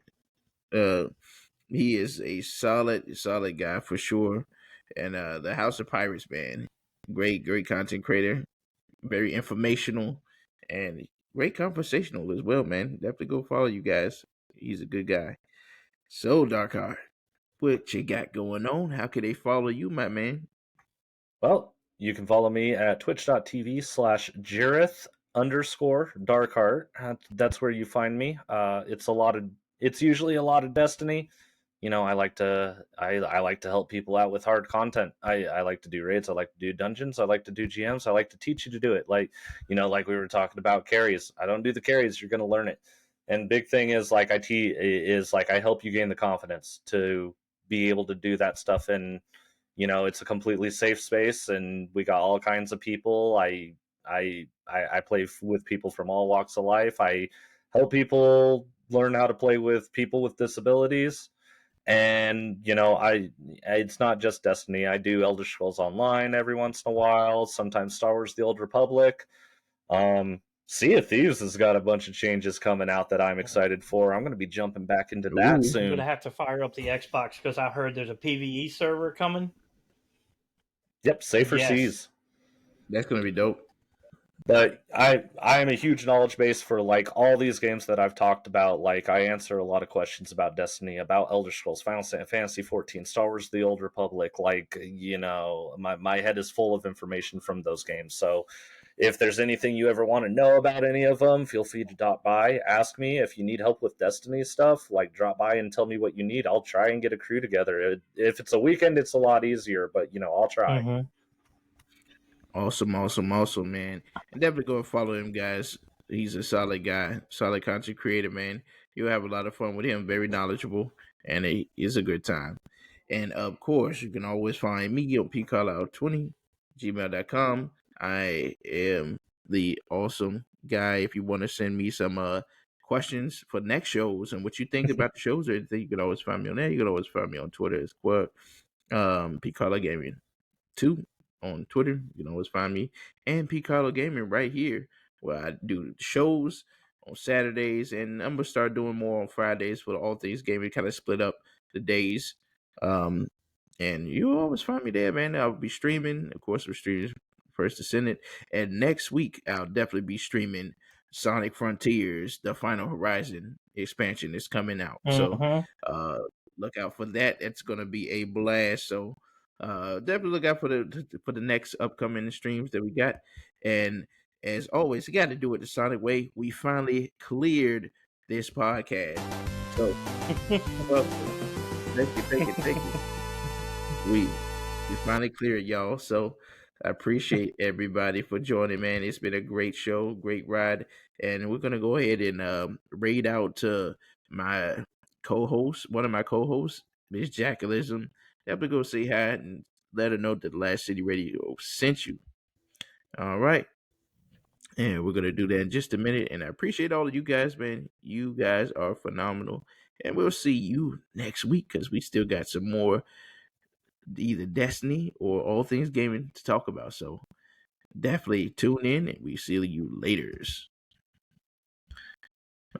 Uh he is a solid guy for sure. and the House of Pirates, man. Great content creator, very informational, and great conversational as well, man. Definitely go follow you guys. He's a good guy. So, Darkheart, what you got going on? How can they follow you, my man? Well, you can follow me at twitch.tv/Jareth_Darkheart. That's where you find me. It's usually a lot of Destiny. You know, I like to help people out with hard content. I like to do raids, I like to do dungeons, I like to do GMs, I like to teach you to do it. Like, you know, like we were talking about carries. I don't do the carries, you're gonna learn it. And big thing is like I help you gain the confidence to be able to do that stuff, and you know, it's a completely safe space, and we got all kinds of people. I play with people from all walks of life. I help people learn how to play with people with disabilities. And you know, it's not just Destiny. I do Elder Scrolls Online every once in a while, sometimes Star Wars The Old Republic. Sea of Thieves has got a bunch of changes coming out that I'm excited for. I'm going to be jumping back into that Ooh. I'm soon. gonna have to fire up the Xbox because I heard there's a PVE server coming. Yep, Safer Yes. Seas. That's gonna be dope. But I am a huge knowledge base for like all these games that I've talked about. Like I answer a lot of questions about Destiny, about Elder Scrolls, Final Fantasy 14, Star Wars: The Old Republic. Like, you know, my head is full of information from those games. So if there's anything you ever want to know about any of them, feel free to drop by, ask me. If you need help with Destiny stuff, like drop by and tell me what you need. I'll try and get a crew together. If it's a weekend, it's a lot easier, but you know, I'll try. Mm-hmm. Awesome, man. And definitely go and follow him, guys. He's a solid guy, solid content creator, man. You'll have a lot of fun with him. Very knowledgeable, and it is a good time. And of course, you can always find me on pcarlisle20 gmail.com. I am the awesome guy. If you want to send me some questions for next shows and what you think about the shows or anything, you can always find me on there. You can always find me on Twitter as well. Pcarla Gaming 2 on Twitter. You can always find me, and P. Carlo Gaming right here, where I do shows on Saturdays, and I'm gonna start doing more on Fridays for all things gaming. Kind of split up the days, and you always find me there, man. I'll be streaming. Of course, we're streaming First Descendant, and next week I'll definitely be streaming Sonic Frontiers: The Final Horizon expansion is coming out. So, look out for that. It's gonna be a blast. So definitely look out for the next upcoming streams that we got. And as always, you got to do it the Sonic way. We finally cleared this podcast. So well, thank you. We finally cleared, y'all. So I appreciate everybody for joining, man. It's been a great show, great ride, and we're gonna go ahead and raid out to my co-host, one of my co-hosts, Miss Jacquelism. Have to go say hi and let her know that the Last City Radio sent you. All right. And we're gonna do that in just a minute. And I appreciate all of you guys, man. You guys are phenomenal. And we'll see you next week because we still got some more either Destiny or all things gaming to talk about. So definitely tune in and we see you later.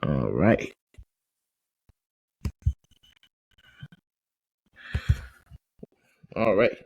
All right. All right.